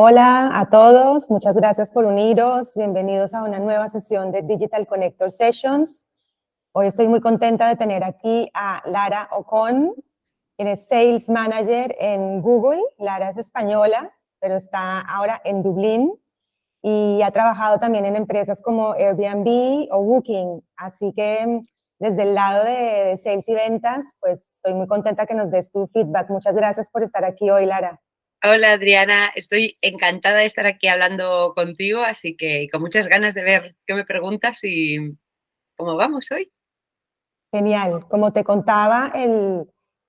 Hola a todos, muchas gracias por uniros. Bienvenidos a una nueva sesión de Digital Connector Sessions. Hoy estoy muy contenta de tener aquí a Lara Ocon, quien es Sales Manager en Google. Lara es española, pero está ahora en Dublín y ha trabajado también en empresas como Airbnb o Booking. Así que desde el lado de Sales y Ventas, pues estoy muy contenta que nos des tu feedback. Muchas gracias por estar aquí hoy, Lara. Hola Adriana, estoy encantada de estar aquí hablando contigo, así que con muchas ganas de ver qué me preguntas y cómo vamos hoy. Genial. Como te contaba,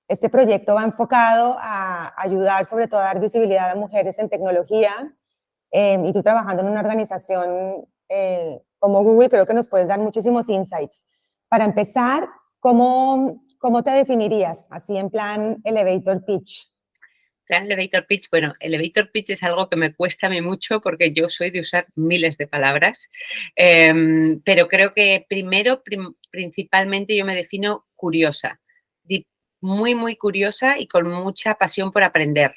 este proyecto va enfocado a ayudar sobre todo a dar visibilidad a mujeres en tecnología, y tú trabajando en una organización como Google, creo que nos puedes dar muchísimos insights. Para empezar, ¿cómo te definirías? Así en plan elevator pitch. Plan elevator pitch, bueno, elevator pitch es algo que me cuesta a mí mucho porque yo soy de usar miles de palabras, pero creo que primero, principalmente yo me defino curiosa, muy curiosa y con mucha pasión por aprender.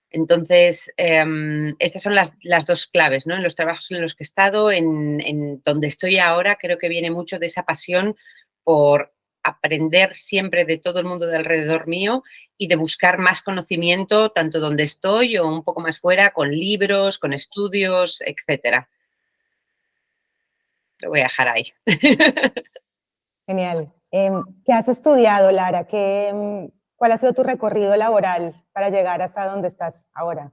Entonces, estas son las dos claves, ¿no? En los trabajos en los que he estado, en donde estoy ahora, creo que viene mucho de esa pasión por aprender siempre de todo el mundo de alrededor mío y de buscar más conocimiento, tanto donde estoy o un poco más fuera, con libros, con estudios, etcétera. Lo voy a dejar ahí. Genial. ¿Qué has estudiado, Lara? ¿Cuál ha sido tu recorrido laboral para llegar hasta donde estás ahora?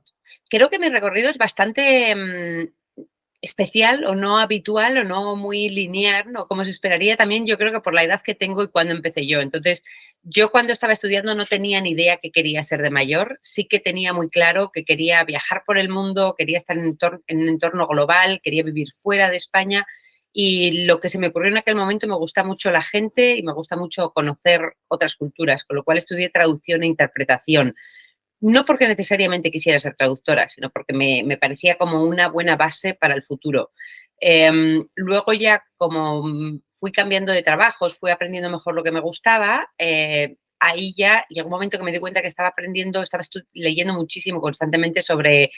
Creo que mi recorrido es bastante especial o no habitual o no muy lineal, ¿no? Como se esperaría también, yo creo que por la edad que tengo y cuando empecé yo. Entonces, yo cuando estaba estudiando no tenía ni idea que quería ser de mayor, sí que tenía muy claro que quería viajar por el mundo, quería estar en un entorno global, quería vivir fuera de España y lo que se me ocurrió en aquel momento, me gusta mucho la gente y me gusta mucho conocer otras culturas, con lo cual estudié traducción e interpretación. No porque necesariamente quisiera ser traductora, sino porque me parecía como una buena base para el futuro. Luego ya como fui cambiando de trabajos, fui aprendiendo mejor lo que me gustaba, ahí ya llegó un momento que me di cuenta que estaba aprendiendo, estaba leyendo muchísimo constantemente sobre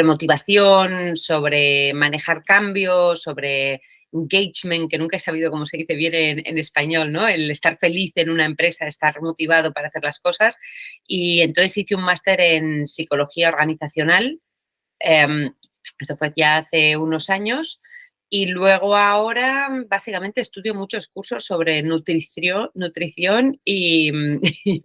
motivación, sobre manejar cambios, sobre engagement, que nunca he sabido cómo se dice bien en español, ¿no? El estar feliz en una empresa, estar motivado para hacer las cosas. Y entonces hice un máster en psicología organizacional. Esto fue ya hace unos años. Y luego ahora básicamente estudio muchos cursos sobre nutrición y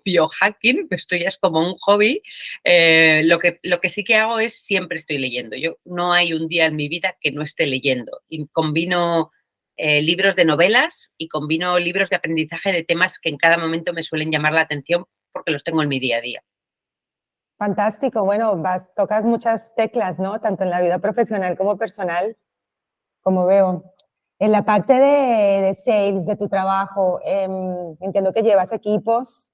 biohacking, que esto ya es como un hobby. Lo que sí que hago es siempre estoy leyendo. Yo no hay un día en mi vida que no esté leyendo. Y combino libros de novelas y combino libros de aprendizaje de temas que en cada momento me suelen llamar la atención porque los tengo en mi día a día. Fantástico. Bueno, tocas muchas teclas, ¿no? Tanto en la vida profesional como personal, como veo. En la parte de sales, de tu trabajo, entiendo que llevas equipos.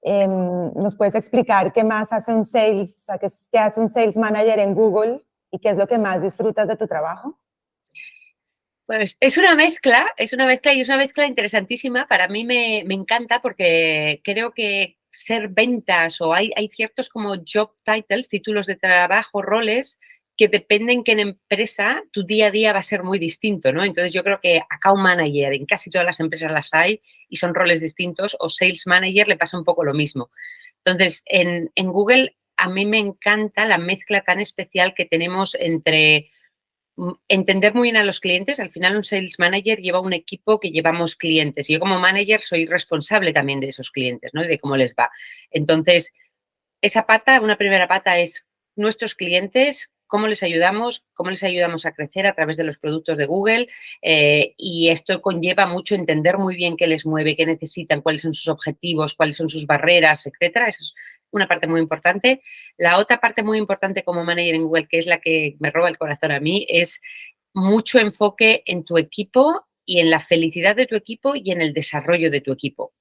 ¿Nos puedes explicar qué más hace un sales, o sea, qué hace un sales manager en Google y qué es lo que más disfrutas de tu trabajo? Pues es una mezcla y es una mezcla interesantísima. Para mí me encanta porque creo que ser ventas o hay ciertos como job titles, títulos de trabajo, roles, que dependen que en empresa tu día a día va a ser muy distinto, ¿no? Entonces yo creo que account manager en casi todas las empresas las hay y son roles distintos, o sales manager le pasa un poco lo mismo. Entonces en Google a mí me encanta la mezcla tan especial que tenemos entre entender muy bien a los clientes. Al final un sales manager lleva un equipo que llevamos clientes y yo como manager soy responsable también de esos clientes, ¿no? Y de cómo les va. Entonces, esa pata, una primera pata es nuestros clientes, cómo les ayudamos a crecer a través de los productos de Google, y esto conlleva mucho entender muy bien qué les mueve, qué necesitan, cuáles son sus objetivos, cuáles son sus barreras, etcétera. Eso es una parte muy importante. La otra parte muy importante como manager en Google, que es la que me roba el corazón a mí, es mucho enfoque en tu equipo y en la felicidad de tu equipo y en el desarrollo de tu equipo.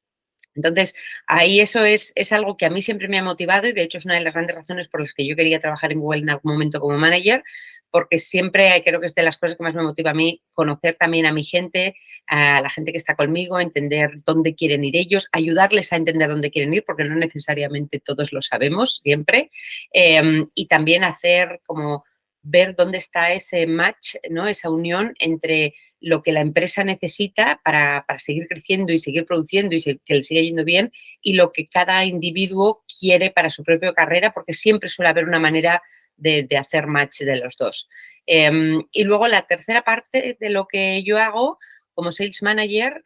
Entonces, ahí eso es algo que a mí siempre me ha motivado y de hecho es una de las grandes razones por las que yo quería trabajar en Google en algún momento como manager, porque siempre creo que es de las cosas que más me motiva a mí conocer también a mi gente, a la gente que está conmigo, entender dónde quieren ir ellos, ayudarles a entender dónde quieren ir, porque no necesariamente todos lo sabemos siempre, y también hacer como ver dónde está ese match, ¿no? Esa unión entre lo que la empresa necesita para seguir creciendo y seguir produciendo y que le siga yendo bien, y lo que cada individuo quiere para su propia carrera, porque siempre suele haber una manera de hacer match de los dos. Y luego la tercera parte de lo que yo hago como sales manager,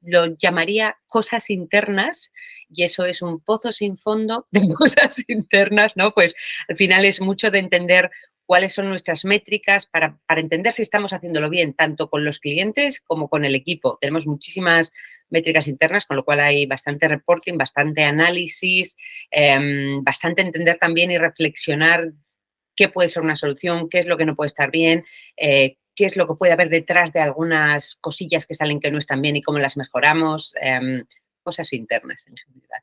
lo llamaría cosas internas, y eso es un pozo sin fondo de cosas internas, ¿no? Pues al final es mucho de entender cuáles son nuestras métricas para entender si estamos haciéndolo bien, tanto con los clientes como con el equipo. Tenemos muchísimas métricas internas, con lo cual hay bastante reporting, bastante análisis, bastante entender también y reflexionar qué puede ser una solución, qué es lo que no puede estar bien, qué es lo que puede haber detrás de algunas cosillas que salen que no están bien y cómo las mejoramos, cosas internas en general.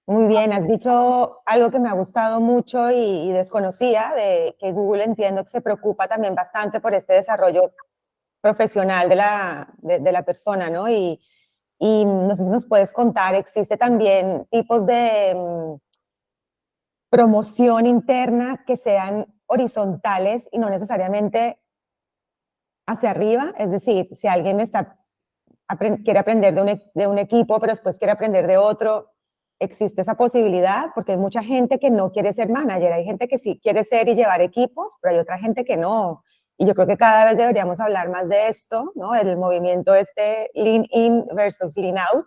Muy bien, has dicho algo que me ha gustado mucho y desconocía, de que Google, entiendo que se preocupa también bastante por este desarrollo profesional de la persona, ¿no? Y no sé si nos puedes contar, ¿existe también tipos de promoción interna que sean horizontales y no necesariamente hacia arriba? Es decir, si alguien quiere aprender de un equipo, pero después quiere aprender de otro, ¿existe esa posibilidad? Porque hay mucha gente que no quiere ser manager, hay gente que sí quiere ser y llevar equipos, pero hay otra gente que no. Y yo creo que cada vez deberíamos hablar más de esto, ¿no? El movimiento lean in versus lean out,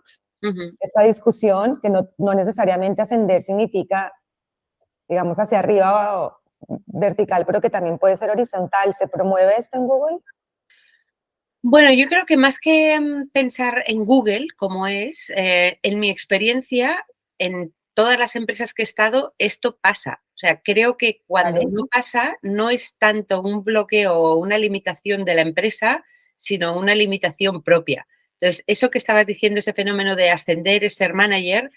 esta discusión que no necesariamente ascender significa, digamos, hacia arriba o vertical, pero que también puede ser horizontal. ¿Se promueve esto en Google? Bueno, yo creo que más que pensar en Google, como es, en mi experiencia, en todas las empresas que he estado, esto pasa. O sea, creo que cuando Vale. no pasa, no es tanto un bloqueo o una limitación de la empresa, sino una limitación propia. Entonces, eso que estabas diciendo, ese fenómeno de ascender, es ser manager,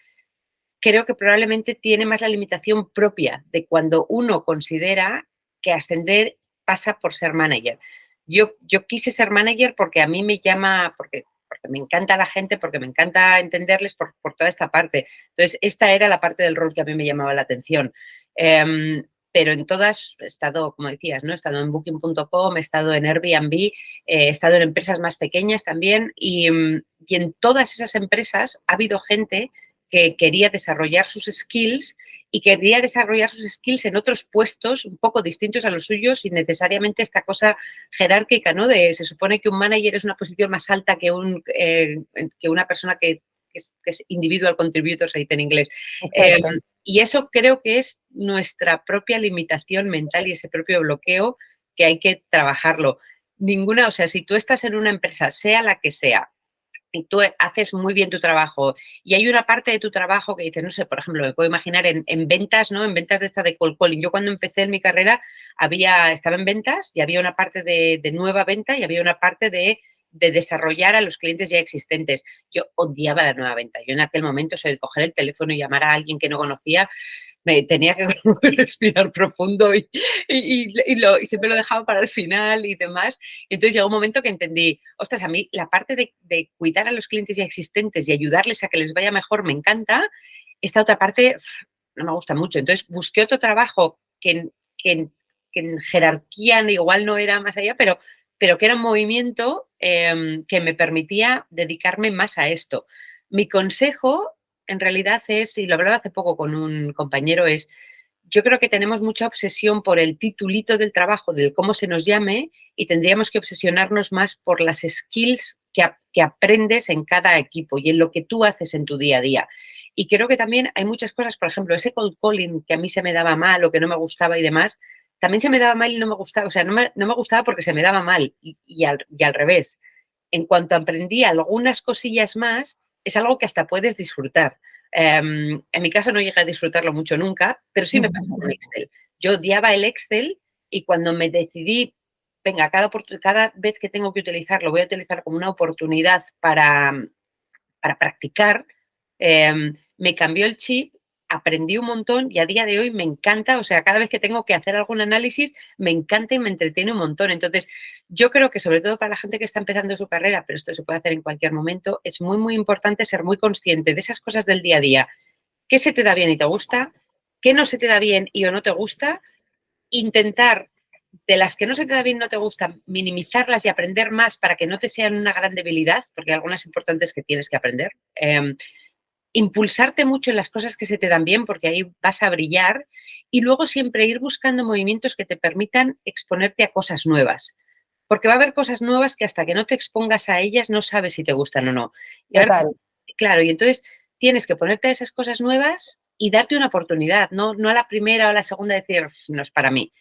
creo que probablemente tiene más la limitación propia de cuando uno considera que ascender pasa por ser manager. Yo quise ser manager porque a mí me llama, porque me encanta la gente, porque me encanta entenderles por toda esta parte. Entonces, esta era la parte del rol que a mí me llamaba la atención. Pero en todas he estado, como decías, ¿no? He estado en Booking.com, he estado en Airbnb, he estado en empresas más pequeñas también, y en todas esas empresas ha habido gente que quería desarrollar sus skills y quería desarrollar sus skills en otros puestos un poco distintos a los suyos, sin necesariamente esta cosa jerárquica, ¿no? Se supone que un manager es una posición más alta que una persona que es individual contributor, se dice en inglés. Y eso creo que es nuestra propia limitación mental y ese propio bloqueo que hay que trabajarlo. O sea, si tú estás en una empresa, sea la que sea, y tú haces muy bien tu trabajo y hay una parte de tu trabajo que dices, no sé, por ejemplo, me puedo imaginar en ventas, ¿no? En ventas de esta de cold calling. Yo cuando empecé en mi carrera estaba en ventas y había una parte de nueva venta y había una parte de desarrollar a los clientes ya existentes. Yo odiaba la nueva venta. Yo en aquel momento, o sea, de coger el teléfono y llamar a alguien que no conocía, me tenía que respirar profundo y siempre lo dejaba para el final y demás. Y entonces llegó un momento que entendí, ostras, a mí la parte de cuidar a los clientes ya existentes y ayudarles a que les vaya mejor me encanta. Esta otra parte no me gusta mucho. Entonces busqué otro trabajo que en jerarquía igual no era más allá, pero que era un movimiento que me permitía dedicarme más a esto. Mi consejo en realidad es, y lo hablaba hace poco con un compañero, es, yo creo que tenemos mucha obsesión por el titulito del trabajo, del cómo se nos llame, y tendríamos que obsesionarnos más por las skills que aprendes en cada equipo y en lo que tú haces en tu día a día. Y creo que también hay muchas cosas, por ejemplo, ese cold calling que a mí se me daba mal o que no me gustaba y demás, también se me daba mal y no me gustaba, o sea, no me gustaba porque se me daba mal y al revés. En cuanto aprendí algunas cosillas más, es algo que hasta puedes disfrutar. En mi caso no llegué a disfrutarlo mucho nunca, pero sí me pasó con Excel. Yo odiaba el Excel y cuando me decidí, venga, cada vez que tengo que utilizarlo, voy a utilizar como una oportunidad para practicar, me cambió el chip, aprendí un montón y a día de hoy me encanta, o sea, cada vez que tengo que hacer algún análisis, me encanta y me entretiene un montón. Entonces, yo creo que sobre todo para la gente que está empezando su carrera, pero esto se puede hacer en cualquier momento, es muy, muy importante ser muy consciente de esas cosas del día a día. ¿Qué se te da bien y te gusta? ¿Qué no se te da bien y o no te gusta? intentar, de las que no se te da bien, no te gustan, minimizarlas y aprender más para que no te sean una gran debilidad, porque hay algunas importantes que tienes que aprender. Impulsarte mucho en las cosas que se te dan bien, porque ahí vas a brillar, y luego siempre ir buscando movimientos que te permitan exponerte a cosas nuevas. Porque va a haber cosas nuevas que hasta que no te expongas a ellas no sabes si te gustan o no. Y ahora, Total. claro, y entonces tienes que ponerte a esas cosas nuevas y darte una oportunidad, no a la primera o a la segunda decir, no es para mí.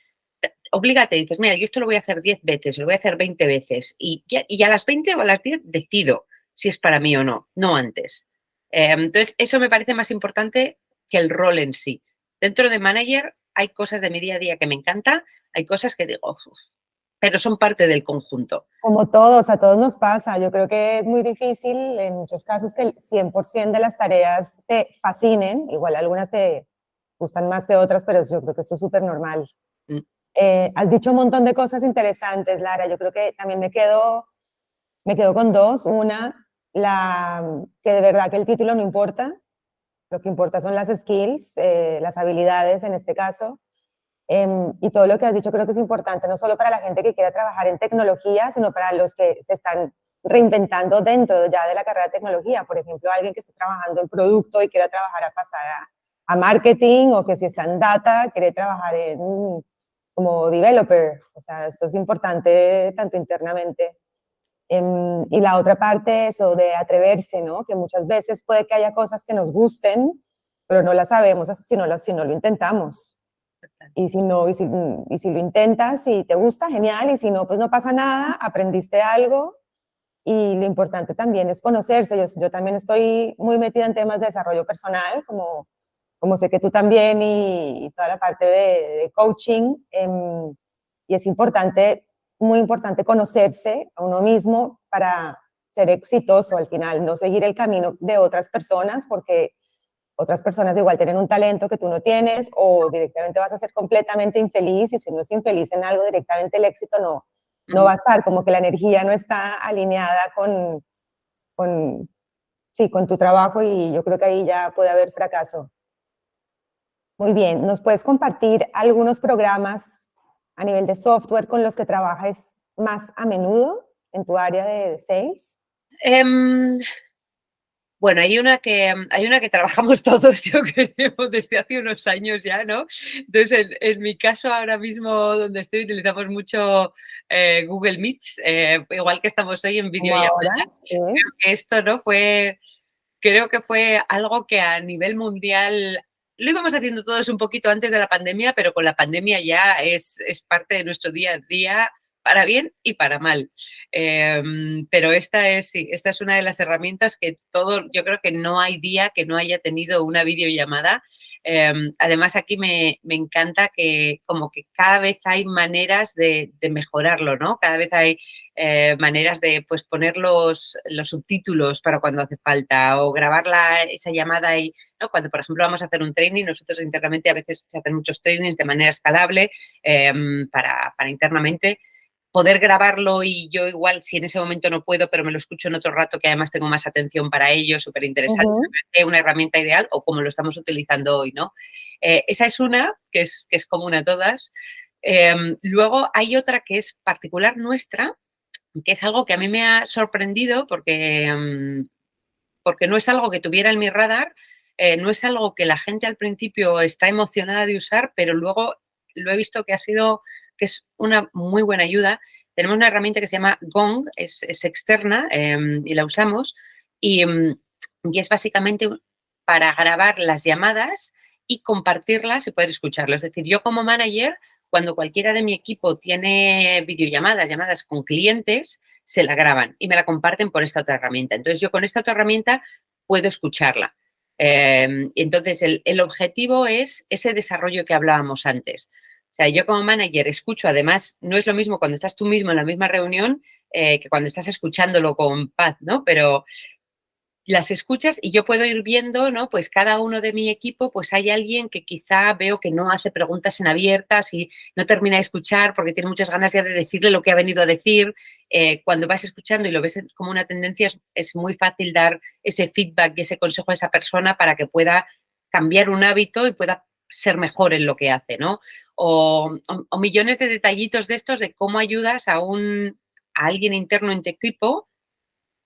Oblígate, dices, mira, yo esto lo voy a hacer 10 veces, lo voy a hacer 20 veces y a las 20 o a las 10 decido si es para mí o no, no antes. Entonces, eso me parece más importante que el rol en sí. Dentro de manager hay cosas de mi día a día que me encanta, hay cosas que digo, "Uf", pero son parte del conjunto. Como todos, a todos nos pasa. Yo creo que es muy difícil en muchos casos que el 100% de las tareas te fascinen. Igual algunas te gustan más que otras, pero yo creo que esto es súper normal. Mm. Has dicho un montón de cosas interesantes, Lara. Yo creo que también me quedo con dos. Una, que de verdad que el título no importa. Lo que importa son las skills, las habilidades en este caso. Y todo lo que has dicho creo que es importante, no solo para la gente que quiera trabajar en tecnología, sino para los que se están reinventando dentro ya de la carrera de tecnología. Por ejemplo, alguien que esté trabajando en producto y quiera trabajar a pasar a marketing, o que si está en data, quiere trabajar como developer. O sea, esto es importante tanto internamente. Y la otra parte, eso de atreverse, ¿no? Que muchas veces puede que haya cosas que nos gusten, pero no las sabemos si no lo intentamos. Y si no, y si lo intentas y te gusta, genial, y si no, pues no pasa nada, aprendiste algo, y lo importante también es conocerse. Yo también estoy muy metida en temas de desarrollo personal, como sé que tú también, y toda la parte de coaching, y es importante, muy importante conocerse a uno mismo para ser exitoso al final, no seguir el camino de otras personas, porque otras personas igual tienen un talento que tú no tienes, o directamente vas a ser completamente infeliz, y si uno es infeliz en algo, directamente el éxito no va a estar, como que la energía no está alineada con, sí, con tu trabajo, y yo creo que ahí ya puede haber fracaso. Muy bien, ¿nos puedes compartir algunos programas a nivel de software con los que trabajas más a menudo en tu área de sales? Em, Bueno, hay una que trabajamos todos, yo creo, desde hace unos años ya, ¿no? Entonces, en mi caso, ahora mismo donde estoy, utilizamos mucho Google Meets, igual que estamos hoy en Como videollamada. ahora, ¿sí? Creo que esto, ¿no? Creo que fue algo que a nivel mundial lo íbamos haciendo todos un poquito antes de la pandemia, pero con la pandemia ya es parte de nuestro día a día, para bien y para mal. Pero esta es una de las herramientas que yo creo que no hay día que no haya tenido una videollamada. Además, aquí me encanta que como que cada vez hay maneras de mejorarlo, ¿no? Cada vez hay maneras de pues, poner los subtítulos para cuando hace falta, o grabar esa llamada y, ¿no? Cuando, por ejemplo, vamos a hacer un training, nosotros internamente a veces se hacen muchos trainings de manera escalable para internamente poder grabarlo, y yo igual si en ese momento no puedo, pero me lo escucho en otro rato que además tengo más atención para ello, súper interesante, una herramienta ideal, o como lo estamos utilizando hoy, ¿no? Esa es una que es común a todas. Luego hay otra que es particular nuestra, que es algo que a mí me ha sorprendido porque no es algo que tuviera en mi radar, no es algo que la gente al principio está emocionada de usar, pero luego lo he visto que es una muy buena ayuda. Tenemos una herramienta que se llama Gong, es externa y la usamos, y es básicamente para grabar las llamadas y compartirlas y poder escucharlas. Es decir, yo como manager, cuando cualquiera de mi equipo tiene videollamadas, llamadas con clientes, se la graban y me la comparten por esta otra herramienta. Entonces, yo con esta otra herramienta puedo escucharla. Entonces, el objetivo es ese desarrollo que hablábamos antes. O sea, yo como manager escucho, además, no es lo mismo cuando estás tú mismo en la misma reunión que cuando estás escuchándolo con paz, ¿no? Pero las escuchas y yo puedo ir viendo, ¿no? Pues cada uno de mi equipo, pues hay alguien que quizá veo que no hace preguntas en abiertas y no termina de escuchar porque tiene muchas ganas ya de decirle lo que ha venido a decir. Cuando vas escuchando y lo ves como una tendencia, es muy fácil dar ese feedback y ese consejo a esa persona para que pueda cambiar un hábito y pueda ser mejor en lo que hace, ¿no? O millones de detallitos de estos de cómo ayudas a alguien interno en tu equipo,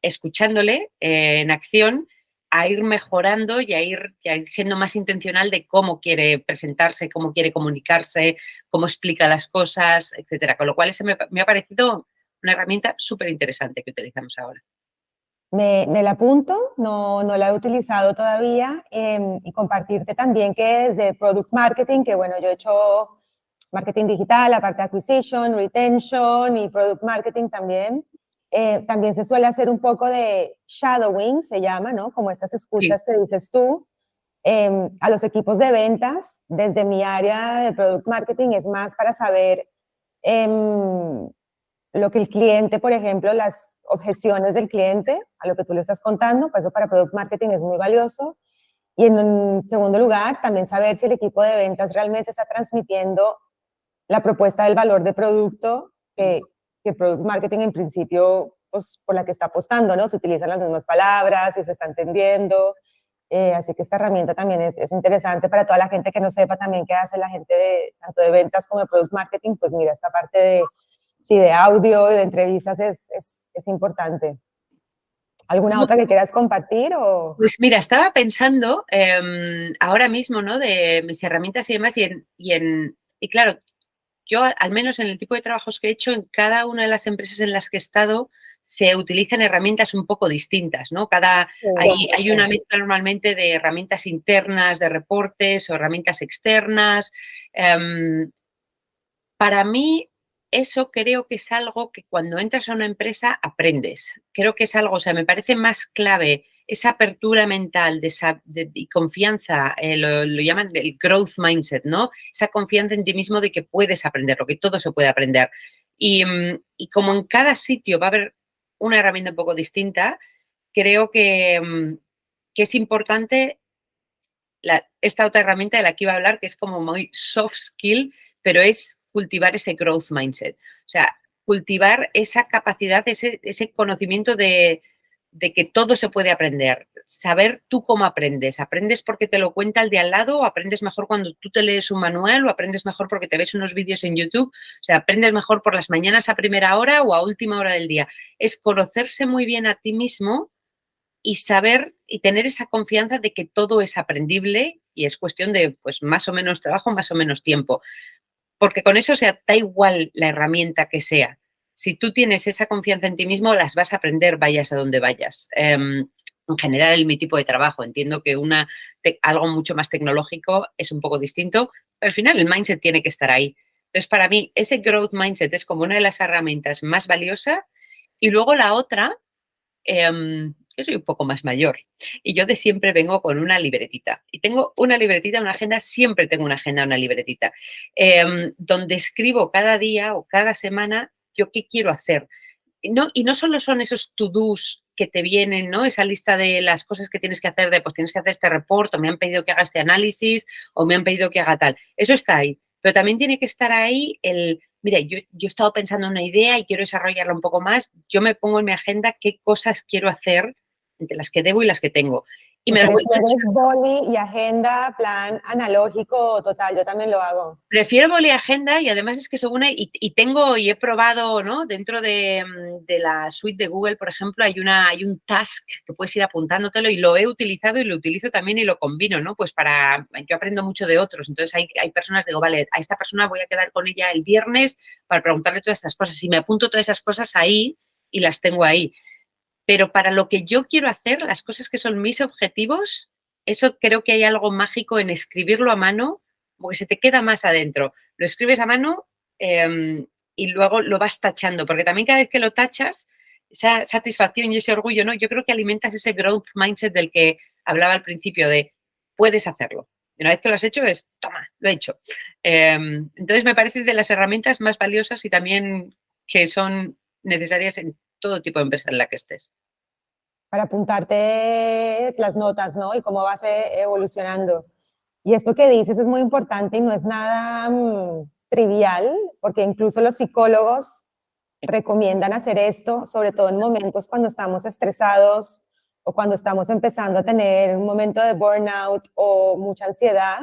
escuchándole en acción, a ir mejorando y a ir siendo más intencional de cómo quiere presentarse, cómo quiere comunicarse, cómo explica las cosas, etcétera. Con lo cual, me ha parecido una herramienta súper interesante que utilizamos ahora. Me la apunto, no la he utilizado todavía, y compartirte también que desde Product Marketing, que bueno, yo he hecho marketing digital, aparte de acquisition, retention y Product Marketing también. También se suele hacer un poco de shadowing, se llama, ¿no? Como estas escuchas que dices tú, a los equipos de ventas. Desde mi área de Product Marketing es más para saber lo que el cliente, por ejemplo, las objeciones del cliente a lo que tú le estás contando, pues eso para Product Marketing es muy valioso. Y en segundo lugar, también saber si el equipo de ventas realmente está transmitiendo la propuesta del valor de producto que Product Marketing en principio, pues por la que está apostando, ¿no? Se utilizan las mismas palabras, si se está entendiendo. Así que esta herramienta también es interesante para toda la gente que no sepa también qué hace la gente tanto de ventas como de Product Marketing, pues mira, esta parte de audio y de entrevistas es importante. ¿Alguna otra que quieras compartir? Pues mira, estaba pensando ahora mismo, ¿no? De mis herramientas y demás, y claro, yo al menos en el tipo de trabajos que he hecho, en cada una de las empresas en las que he estado, se utilizan herramientas un poco distintas, ¿no? Hay una mezcla normalmente de herramientas internas, de reportes o herramientas externas. Para mí, eso creo que es algo que cuando entras a una empresa aprendes. Creo que es algo, o sea, me parece más clave esa apertura mental y confianza, lo llaman el growth mindset, ¿no? Esa confianza en ti mismo de que puedes aprenderlo, que todo se puede aprender. Y como en cada sitio va a haber una herramienta un poco distinta, creo que es importante esta otra herramienta de la que iba a hablar, que es como muy soft skill, pero es cultivar ese growth mindset. O sea, cultivar esa capacidad, ese conocimiento de que todo se puede aprender. Saber tú cómo aprendes. ¿Aprendes porque te lo cuenta el de al lado? ¿O aprendes mejor cuando tú te lees un manual? ¿O aprendes mejor porque te ves unos vídeos en YouTube? O sea, ¿aprendes mejor por las mañanas a primera hora o a última hora del día? Es conocerse muy bien a ti mismo y saber y tener esa confianza de que todo es aprendible y es cuestión de, pues, más o menos trabajo, más o menos tiempo. Porque con eso, o sea, da igual la herramienta que sea. Si tú tienes esa confianza en ti mismo, las vas a aprender, vayas a donde vayas. En general, en mi tipo de trabajo, entiendo que algo mucho más tecnológico es un poco distinto, pero al final el mindset tiene que estar ahí. Entonces, para mí, ese growth mindset es como una de las herramientas más valiosas. Y luego la otra, yo soy un poco más mayor y yo de siempre vengo con una libretita. Y tengo una libretita, una agenda, siempre tengo una agenda, una libretita, donde escribo cada día o cada semana yo qué quiero hacer. Y no solo son esos to-dos que te vienen, ¿no? Esa lista de las cosas que tienes que hacer, pues tienes que hacer este reporte, o me han pedido que haga este análisis, o me han pedido que haga tal. Eso está ahí. Pero también tiene que estar ahí mira, yo he estado pensando en una idea y quiero desarrollarla un poco más. Yo me pongo en mi agenda qué cosas quiero hacer, entre las que debo y las que tengo. Y me las voy ¿Prefieres boli y agenda, plan analógico total? Yo también lo hago. Prefiero boli agenda y además es que según y tengo y he probado, ¿no? Dentro de la suite de Google, por ejemplo, hay un task que puedes ir apuntándotelo y lo he utilizado y lo utilizo también y lo combino, ¿no? Pues yo aprendo mucho de otros, entonces hay personas, digo, vale, a esta persona voy a quedar con ella el viernes para preguntarle todas estas cosas y me apunto todas esas cosas ahí y las tengo ahí. Pero para lo que yo quiero hacer, las cosas que son mis objetivos, eso creo que hay algo mágico en escribirlo a mano, porque se te queda más adentro. Lo escribes a mano y luego lo vas tachando, porque también cada vez que lo tachas, esa satisfacción y ese orgullo, ¿no? Yo creo que alimentas ese growth mindset del que hablaba al principio, de puedes hacerlo. Y una vez que lo has hecho, toma, lo he hecho. Entonces, me parece de las herramientas más valiosas y también que son necesarias en todo tipo de empresa en la que estés. Para apuntarte las notas, ¿no? Y cómo vas evolucionando. Y esto que dices es muy importante y no es nada trivial, porque incluso los psicólogos recomiendan hacer esto, sobre todo en momentos cuando estamos estresados o cuando estamos empezando a tener un momento de burnout o mucha ansiedad.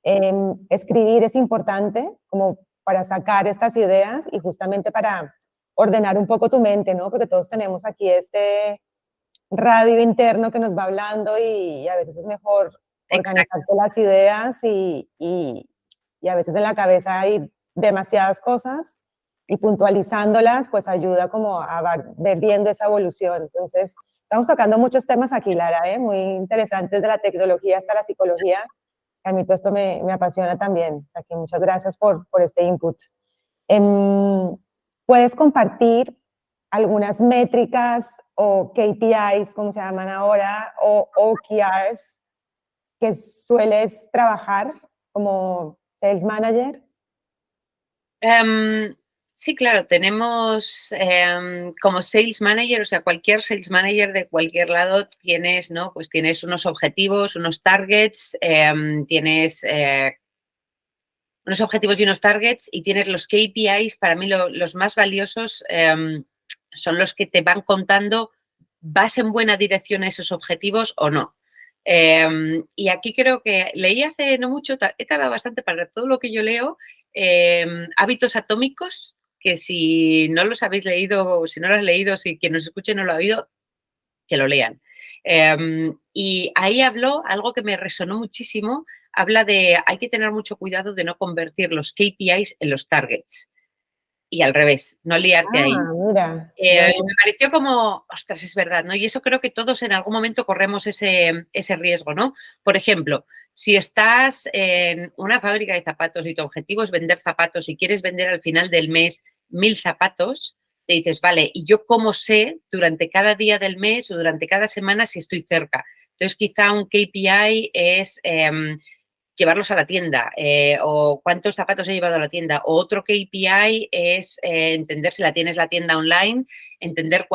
Escribir es importante como para sacar estas ideas y justamente para ordenar un poco tu mente, ¿no? Porque todos tenemos aquí este radio interno que nos va hablando y a veces es mejor Exacto. organizarte las ideas y a veces en la cabeza hay demasiadas cosas y puntualizándolas pues ayuda como a ver viendo esa evolución. Entonces, estamos tocando muchos temas aquí, Lara, ¿eh? Muy interesantes de la tecnología hasta la psicología. A mí todo esto me apasiona también. O sea que muchas gracias por este input. ¿Puedes compartir algunas métricas o KPIs, como se llaman ahora, o OKRs que sueles trabajar como sales manager? Sí, claro, tenemos como sales manager, o sea, cualquier sales manager de cualquier lado tienes, ¿no? Pues tienes unos objetivos, unos targets, tienes unos objetivos y unos targets y tienes los KPIs. Para mí los más valiosos son los que te van contando, ¿vas en buena dirección a esos objetivos o no? Y aquí creo que leí hace no mucho, he tardado bastante para todo lo que yo leo, Hábitos Atómicos, que si no los habéis leído, si no lo has leído, si quien nos escuche no lo ha oído, que lo lean. Y ahí habló algo que me resonó muchísimo, habla de hay que tener mucho cuidado de no convertir los KPIs en los targets y al revés, no liarte ahí. Mira. Me pareció como, ostras, es verdad, ¿no? Y eso creo que todos en algún momento corremos ese riesgo, ¿no? Por ejemplo, si estás en una fábrica de zapatos y tu objetivo es vender zapatos y quieres vender al final del mes 1000 zapatos, te dices, vale, ¿y yo cómo sé durante cada día del mes o durante cada semana si estoy cerca? Entonces, quizá un KPI es llevarlos a la tienda o cuántos zapatos he llevado a la tienda. O otro KPI es entender si tienes la tienda online, entender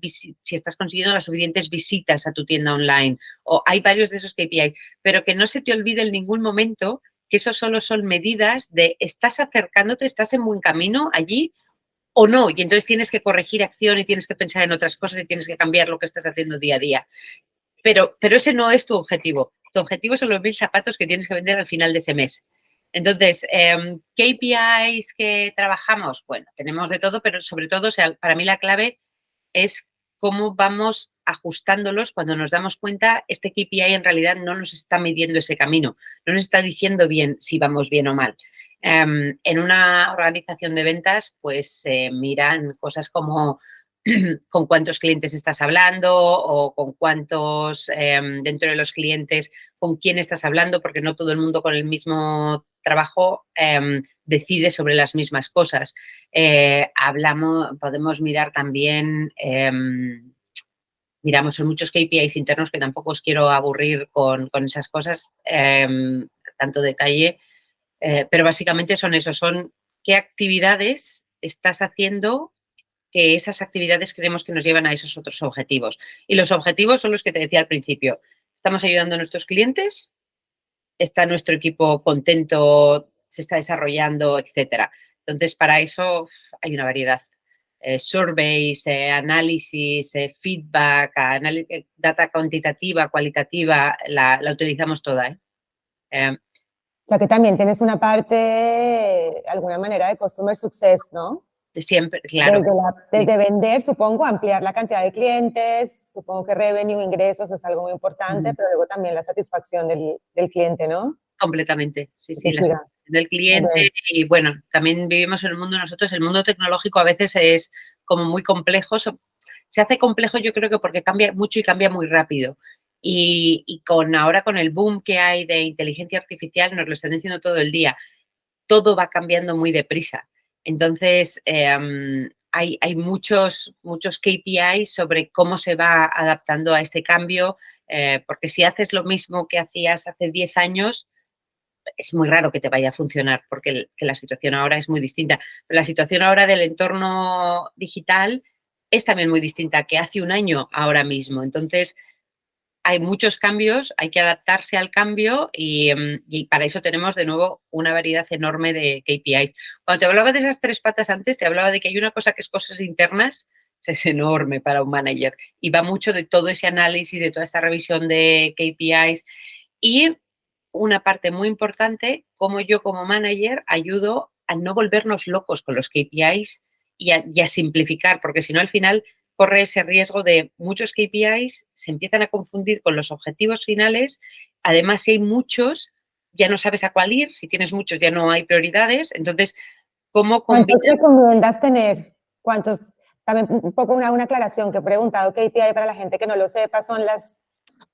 si estás consiguiendo las suficientes visitas a tu tienda online. O hay varios de esos KPIs, pero que no se te olvide en ningún momento que eso solo son medidas de estás acercándote, estás en buen camino allí o no. Y entonces tienes que corregir acción y tienes que pensar en otras cosas y tienes que cambiar lo que estás haciendo día a día. Pero ese no es tu objetivo. Tu objetivo son los 1000 zapatos que tienes que vender al final de ese mes. Entonces, KPIs que trabajamos, bueno, tenemos de todo, pero sobre todo, o sea, para mí la clave es cómo vamos ajustándolos cuando nos damos cuenta, este KPI en realidad no nos está midiendo ese camino, no nos está diciendo bien si vamos bien o mal. En una organización de ventas, pues miran cosas como con cuántos clientes estás hablando o con cuántos dentro de los clientes, con quién estás hablando, porque no todo el mundo con el mismo trabajo decide sobre las mismas cosas. Podemos mirar también, miramos en muchos KPIs internos que tampoco os quiero aburrir con esas cosas, tanto detalle, pero básicamente son eso, son qué actividades estás haciendo, que esas actividades creemos que nos llevan a esos otros objetivos. Y los objetivos son los que te decía al principio. Estamos ayudando a nuestros clientes, está nuestro equipo contento, se está desarrollando, etcétera. Entonces, para eso hay una variedad. Surveys, análisis, feedback, data cuantitativa, cualitativa, la utilizamos toda. O sea que también tienes una parte, de alguna manera, de customer success, ¿no? Siempre, claro. Desde vender, supongo, ampliar la cantidad de clientes, supongo que revenue, ingresos es algo muy importante, pero luego también la satisfacción del cliente, ¿no? Completamente, sí, Que la siga. del cliente. Y bueno, también vivimos en el mundo nosotros, el mundo tecnológico a veces es como muy complejo. Se hace complejo yo creo que porque cambia mucho y cambia muy rápido. Y ahora con el boom que hay de inteligencia artificial, nos lo están diciendo todo el día, todo va cambiando muy deprisa. Entonces, hay muchos KPIs sobre cómo se va adaptando a este cambio, porque si haces lo mismo que hacías hace 10 años, es muy raro que te vaya a funcionar porque la situación ahora es muy distinta. Pero la situación ahora del entorno digital es también muy distinta que hace un año ahora mismo. Entonces, hay muchos cambios, hay que adaptarse al cambio y para eso tenemos de nuevo una variedad enorme de KPIs. Cuando te hablaba de esas 3 patas antes, te hablaba de que hay una cosa que es cosas internas, es enorme para un manager y va mucho de todo ese análisis, de toda esta revisión de KPIs y una parte muy importante, cómo yo como manager ayudo a no volvernos locos con los KPIs y a simplificar, porque si no al final corre ese riesgo de muchos KPIs se empiezan a confundir con los objetivos finales. Además, si hay muchos, ya no sabes a cuál ir. Si tienes muchos, ya no hay prioridades. Entonces, ¿cómo ¿Cuántos combinar? recomiendas tener? ¿Cuántos? También un poco una aclaración que he preguntado, KPI para la gente que no lo sepa, son las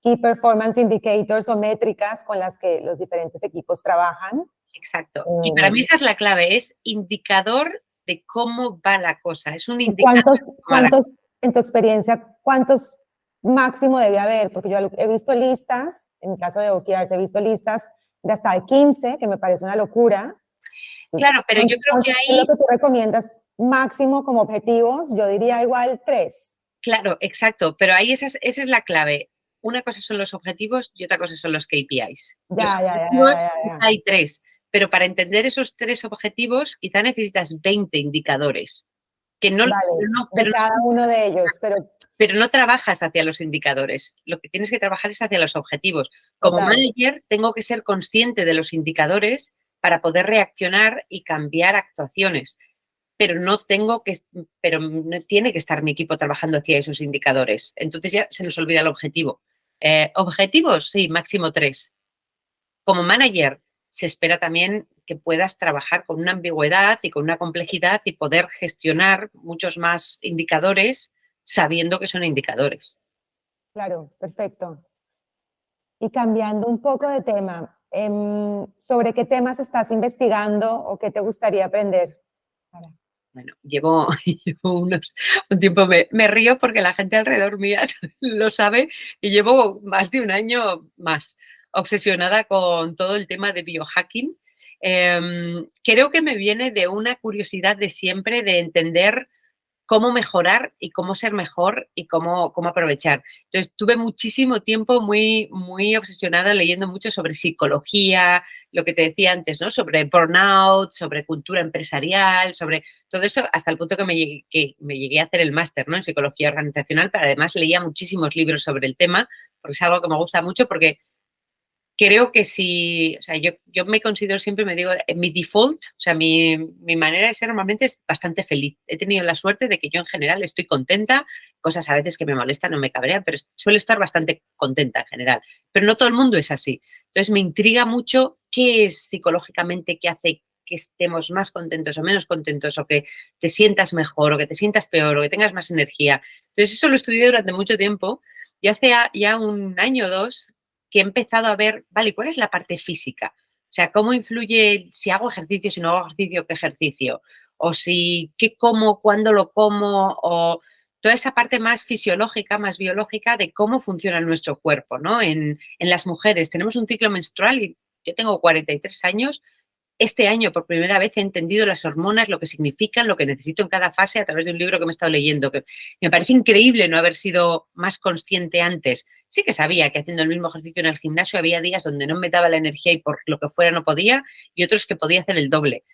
Key Performance Indicators o métricas con las que los diferentes equipos trabajan. Exacto. Y para mí esa es la clave, es indicador de cómo va la cosa. Es un indicador. ¿Cuántos, en tu experiencia, cuántos máximo debe haber? Porque yo he visto listas, en mi caso de OKRs, he visto listas de hasta de 15, que me parece una locura. Claro, pero yo creo que ahí... lo que tú recomiendas máximo como objetivos? Yo diría igual 3. Claro, exacto, pero ahí esa es la clave. Una cosa son los objetivos y otra cosa son los KPIs. Los objetivos hay 3, pero para entender esos 3 objetivos quizá necesitas 20 indicadores. Que no, vale, de cada uno de ellos, pero no trabajas hacia los indicadores. Lo que tienes que trabajar es hacia los objetivos. Como manager tengo que ser consciente de los indicadores para poder reaccionar y cambiar actuaciones. Pero no tiene que estar mi equipo trabajando hacia esos indicadores. Entonces ya se nos olvida el objetivo. Objetivos, sí, máximo 3. Como manager, se espera también que puedas trabajar con una ambigüedad y con una complejidad y poder gestionar muchos más indicadores sabiendo que son indicadores. Claro, perfecto. Y cambiando un poco de tema, ¿sobre qué temas estás investigando o qué te gustaría aprender? Bueno, llevo un tiempo, me río porque la gente alrededor mía lo sabe y llevo más de un año más obsesionada con todo el tema de biohacking. Creo que me viene de una curiosidad de siempre de entender cómo mejorar y cómo ser mejor y cómo aprovechar. Entonces, tuve muchísimo tiempo muy obsesionada leyendo mucho sobre psicología, lo que te decía antes, ¿no? Sobre burnout, sobre cultura empresarial, sobre todo esto, hasta el punto que me llegué a hacer el máster, ¿no? En psicología organizacional, pero además leía muchísimos libros sobre el tema, porque es algo que me gusta mucho, porque creo que si, o sea, yo me considero siempre, me digo, mi default, o sea, mi manera de ser normalmente es bastante feliz. He tenido la suerte de que yo en general estoy contenta, cosas a veces que me molestan o me cabrean, pero suelo estar bastante contenta en general. Pero no todo el mundo es así. Entonces me intriga mucho qué es psicológicamente que hace que estemos más contentos o menos contentos, o que te sientas mejor o que te sientas peor o que tengas más energía. Entonces eso lo estudié durante mucho tiempo y hace ya un año o 2 que he empezado a ver, vale, ¿cuál es la parte física? O sea, ¿cómo influye si hago ejercicio, si no hago ejercicio, qué ejercicio? O si, qué como, cuándo lo como, o toda esa parte más fisiológica, más biológica de cómo funciona nuestro cuerpo, ¿no? En las mujeres tenemos un ciclo menstrual y yo tengo 43 años. Este año, por primera vez, he entendido las hormonas, lo que significan, lo que necesito en cada fase a través de un libro que me he estado leyendo, que me parece increíble no haber sido más consciente antes. Sí que sabía que haciendo el mismo ejercicio en el gimnasio había días donde no me daba la energía y por lo que fuera no podía, y otros que podía hacer el doble.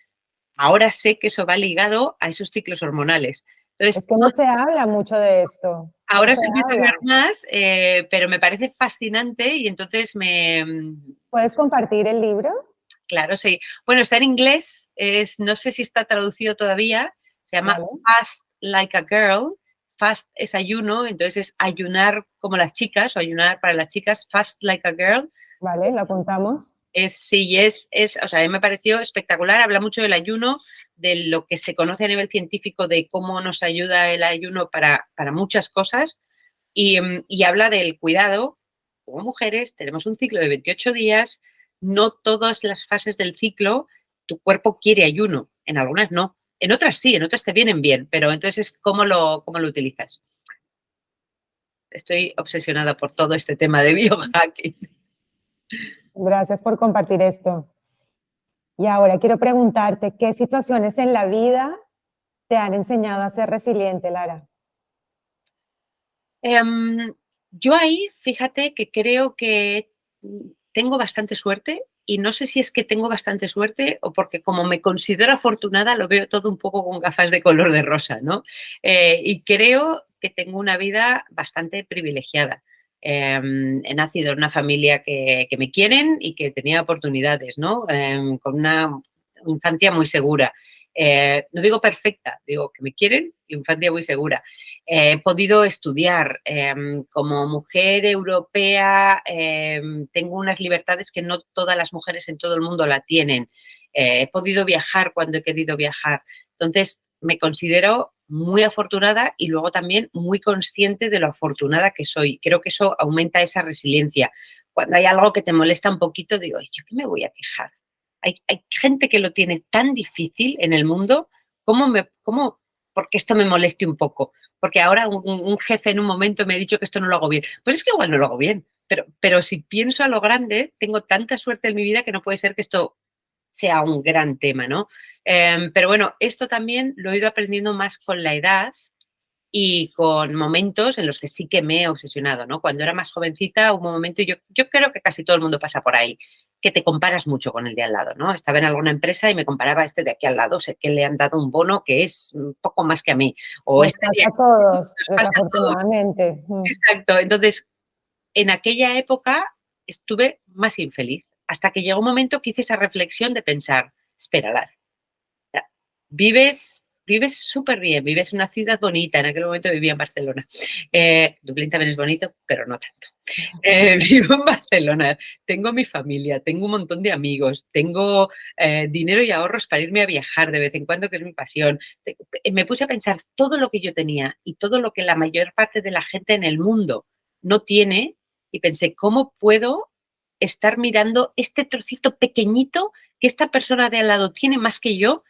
Ahora sé que eso va ligado a esos ciclos hormonales. Entonces, es que no se habla mucho de esto. Ahora se empieza a hablar más, pero me parece fascinante y entonces ¿Puedes compartir el libro? Claro, sí. Bueno, está en inglés, no sé si está traducido todavía, se llama Fast Like a Girl. Fast es ayuno, entonces es ayunar como las chicas o ayunar para las chicas, Fast Like a Girl. Vale, lo apuntamos. O sea, a mí me pareció espectacular, habla mucho del ayuno, de lo que se conoce a nivel científico, de cómo nos ayuda el ayuno para muchas cosas y habla del cuidado. Como mujeres tenemos un ciclo de 28 días, no todas las fases del ciclo tu cuerpo quiere ayuno, en algunas no, en otras sí, en otras te vienen bien, pero entonces cómo lo utilizas. Estoy obsesionada por todo este tema de biohacking. Gracias por compartir esto. Y ahora quiero preguntarte, ¿qué situaciones en la vida te han enseñado a ser resiliente, Lara? Yo ahí, fíjate que creo que tengo bastante suerte y no sé si es que tengo bastante suerte o porque como me considero afortunada lo veo todo un poco con gafas de color de rosa, ¿no? Y creo que tengo una vida bastante privilegiada. He nacido en una familia que me quieren y que tenía oportunidades, ¿no? Con una infancia muy segura. No digo perfecta, digo que me quieren y infancia muy segura. He podido estudiar. Como mujer europea tengo unas libertades que no todas las mujeres en todo el mundo la tienen. He podido viajar cuando he querido viajar. Entonces, me considero muy afortunada y luego también muy consciente de lo afortunada que soy. Creo que eso aumenta esa resiliencia. Cuando hay algo que te molesta un poquito, digo, ¿yo qué me voy a quejar? Hay gente que lo tiene tan difícil en el mundo, porque esto me moleste un poco? Porque ahora un jefe en un momento me ha dicho que esto no lo hago bien. Pues es que igual no lo hago bien, pero si pienso a lo grande, tengo tanta suerte en mi vida que no puede ser que esto sea un gran tema, ¿no? Pero bueno, esto también lo he ido aprendiendo más con la edad y con momentos en los que sí que me he obsesionado, ¿no? Cuando era más jovencita hubo un momento, yo creo que casi todo el mundo pasa por ahí, que te comparas mucho con el de al lado, ¿no? Estaba en alguna empresa y me comparaba a este de aquí al lado, sé que le han dado un bono que es un poco más que a mí, o Nos este de pasa a aquí todos, nos pasa a todos. desafortunadamente. Exacto, entonces en aquella época estuve más infeliz, hasta que llegó un momento que hice esa reflexión de pensar, espera, Lara, vives súper bien, vives en una ciudad bonita, en aquel momento vivía en Barcelona. Dublín también es bonito, pero no tanto. Vivo en Barcelona, tengo mi familia, tengo un montón de amigos, tengo dinero y ahorros para irme a viajar de vez en cuando, que es mi pasión. Me puse a pensar todo lo que yo tenía y todo lo que la mayor parte de la gente en el mundo no tiene y pensé, ¿cómo puedo estar mirando este trocito pequeñito que esta persona de al lado tiene más que yo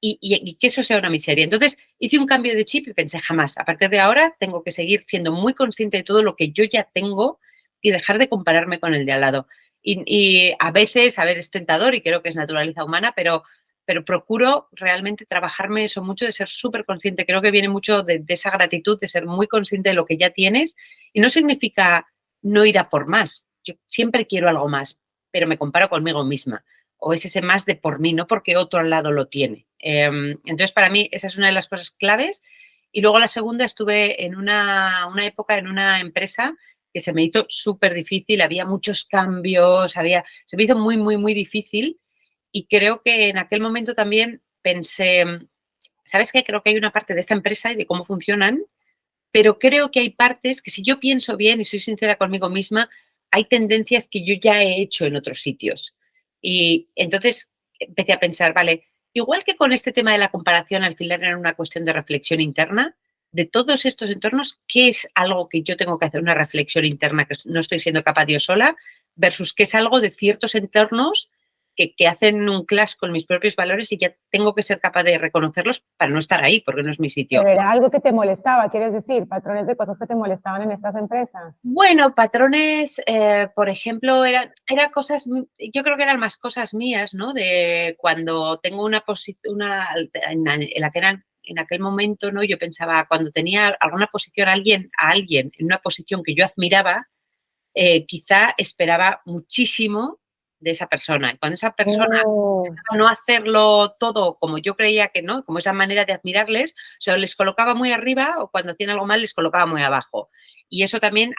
y que eso sea una miseria? Entonces hice un cambio de chip y pensé, jamás, a partir de ahora tengo que seguir siendo muy consciente de todo lo que yo ya tengo y dejar de compararme con el de al lado. Y a veces, a ver, es tentador y creo que es naturaleza humana, pero procuro realmente trabajarme eso mucho, de ser súper consciente. Creo que viene mucho de esa gratitud, de ser muy consciente de lo que ya tienes. Y no significa no ir a por más. Yo siempre quiero algo más, pero me comparo conmigo misma. O es ese más de por mí, no porque otro al lado lo tiene. Entonces, para mí, esa es una de las cosas claves. Y luego la segunda, estuve en una época en una empresa que se me hizo súper difícil, había muchos cambios, se me hizo muy, muy, muy difícil. Y creo que en aquel momento también pensé, ¿sabes qué? Creo que hay una parte de esta empresa y de cómo funcionan, pero creo que hay partes que si yo pienso bien y soy sincera conmigo misma, hay tendencias que yo ya he hecho en otros sitios. Y entonces empecé a pensar, vale, igual que con este tema de la comparación al final era una cuestión de reflexión interna, de todos estos entornos, ¿qué es algo que yo tengo que hacer una reflexión interna que no estoy siendo capaz yo sola versus qué es algo de ciertos entornos que hacen un clash con mis propios valores y ya tengo que ser capaz de reconocerlos para no estar ahí, porque no es mi sitio? Pero era algo que te molestaba, quieres decir, patrones de cosas que te molestaban en estas empresas. Bueno, patrones, por ejemplo, eran cosas, yo creo que eran más cosas mías, ¿no? De cuando tengo una posición, en la que eran, en aquel momento, ¿no? Yo pensaba, cuando tenía alguna posición, a alguien en una posición que yo admiraba, quizá esperaba muchísimo de esa persona. Y cuando esa persona Mm, empezaba a no hacerlo todo como yo creía que no, como esa manera de admirarles, o sea, les colocaba muy arriba o cuando hacían algo mal les colocaba muy abajo. Y eso también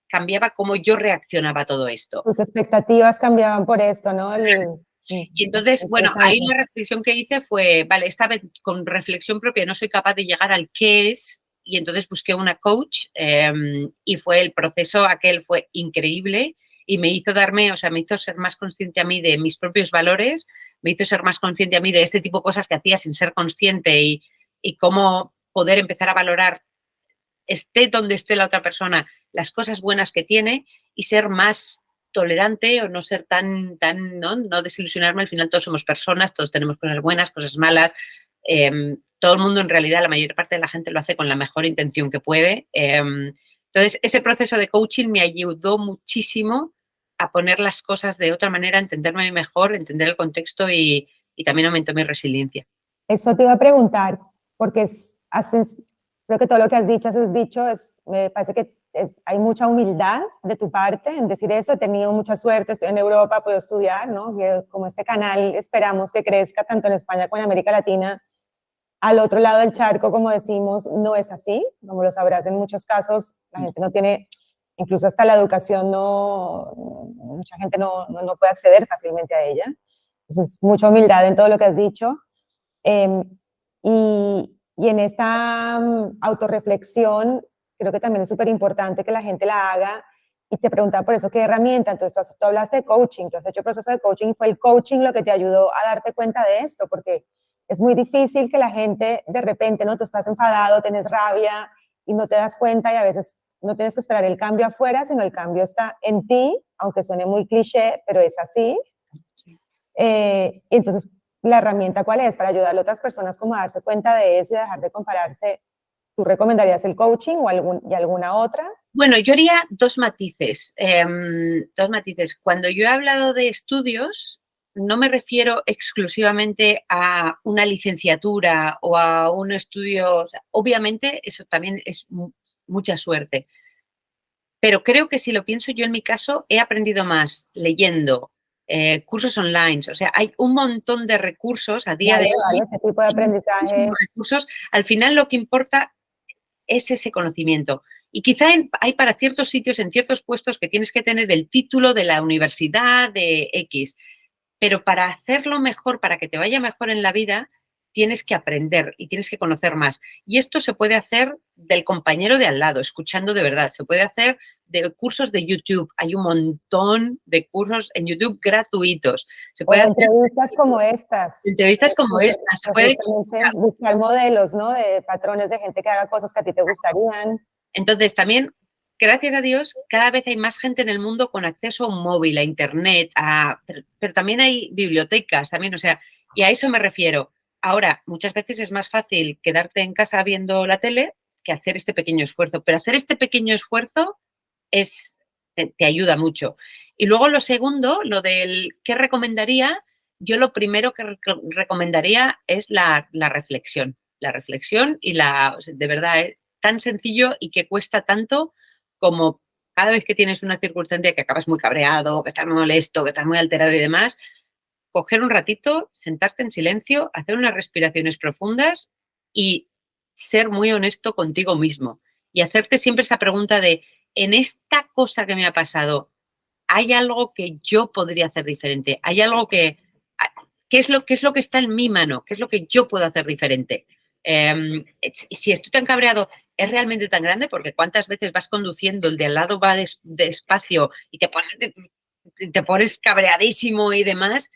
cambiaba cómo yo reaccionaba a todo esto. tus expectativas cambiaban por esto, ¿no? Y entonces, bueno, ahí Interesante. la reflexión que hice fue, vale, esta vez con reflexión propia no soy capaz de llegar al qué es, y entonces busqué una coach y fue el proceso aquel fue increíble y me hizo darme, o sea, me hizo ser más consciente a mí de mis propios valores, me hizo ser más consciente a mí de este tipo de cosas que hacía sin ser consciente y cómo poder empezar a valorar, esté donde esté la otra persona, las cosas buenas que tiene y ser más tolerante o no ser no desilusionarme. Al final todos somos personas, todos tenemos cosas buenas, cosas malas. Todo el mundo en realidad, la mayor parte de la gente lo hace con la mejor intención que puede. Entonces, ese proceso de coaching me ayudó muchísimo a poner las cosas de otra manera, a entenderme mejor, entender el contexto y también aumentó mi resiliencia. Eso te iba a preguntar, porque creo que todo lo que has dicho, me parece que hay mucha humildad de tu parte en decir eso. He tenido mucha suerte, estoy en Europa, puedo estudiar, ¿no? Que como este canal esperamos que crezca tanto en España como en América Latina. Al otro lado del charco, como decimos, no es así. Como lo sabrás, en muchos casos la gente no tiene incluso hasta la educación mucha gente no puede acceder fácilmente a ella. Entonces, mucha humildad en todo lo que has dicho. Y en esta autorreflexión, creo que también es súper importante que la gente la haga. Y te preguntaba por eso, ¿qué herramienta? Entonces, tú hablaste de coaching, tú has hecho proceso de coaching y fue el coaching lo que te ayudó a darte cuenta de esto, porque es muy difícil que la gente de repente, ¿no? Tú estás enfadado, tienes rabia y no te das cuenta y a veces no tienes que esperar el cambio afuera, sino el cambio está en ti, aunque suene muy cliché, pero es así. Y entonces, ¿la herramienta cuál es? Para ayudar a otras personas como a darse cuenta de eso y dejar de compararse. ¿Tú recomendarías el coaching o alguna otra? Bueno, yo haría dos matices. Dos matices. Cuando yo he hablado de estudios, no me refiero exclusivamente a una licenciatura o a un estudio. O sea, obviamente, eso también es mucha suerte. Pero creo que si lo pienso yo en mi caso, he aprendido más leyendo, cursos online. O sea, hay un montón de recursos a día de hoy. Este tipo de aprendizaje. Recursos. Al final lo que importa es ese conocimiento. Y quizá hay para ciertos sitios, en ciertos puestos, que tienes que tener el título de la universidad de X. Pero para hacerlo mejor, para que te vaya mejor en la vida, tienes que aprender y tienes que conocer más. Y esto se puede hacer del compañero de al lado, escuchando de verdad. Se puede hacer de cursos de YouTube. Hay un montón de cursos en YouTube gratuitos. Se puede hacer entrevistas como estas. Entrevistas como estas. Se puede buscar modelos, ¿no? De patrones de gente que haga cosas que a ti te gustarían. Entonces, también, gracias a Dios, cada vez hay más gente en el mundo con acceso a un móvil, a internet, pero también hay bibliotecas, también, o sea, y a eso me refiero. Ahora, muchas veces es más fácil quedarte en casa viendo la tele que hacer este pequeño esfuerzo, pero hacer este pequeño esfuerzo te ayuda mucho. Y luego lo segundo, lo del qué recomendaría, yo lo primero que recomendaría es la reflexión. La reflexión y de verdad, es tan sencillo y que cuesta tanto como cada vez que tienes una circunstancia que acabas muy cabreado, que estás muy molesto, que estás muy alterado y demás, coger un ratito, sentarte en silencio, hacer unas respiraciones profundas y ser muy honesto contigo mismo. Y hacerte siempre esa pregunta de, en esta cosa que me ha pasado, ¿hay algo que yo podría hacer diferente? ¿Hay algo qué es lo que está en mi mano? ¿Qué es lo que yo puedo hacer diferente? Si estoy tan cabreado, ¿es realmente tan grande? Porque cuántas veces vas conduciendo, el de al lado va despacio y te pones cabreadísimo y demás.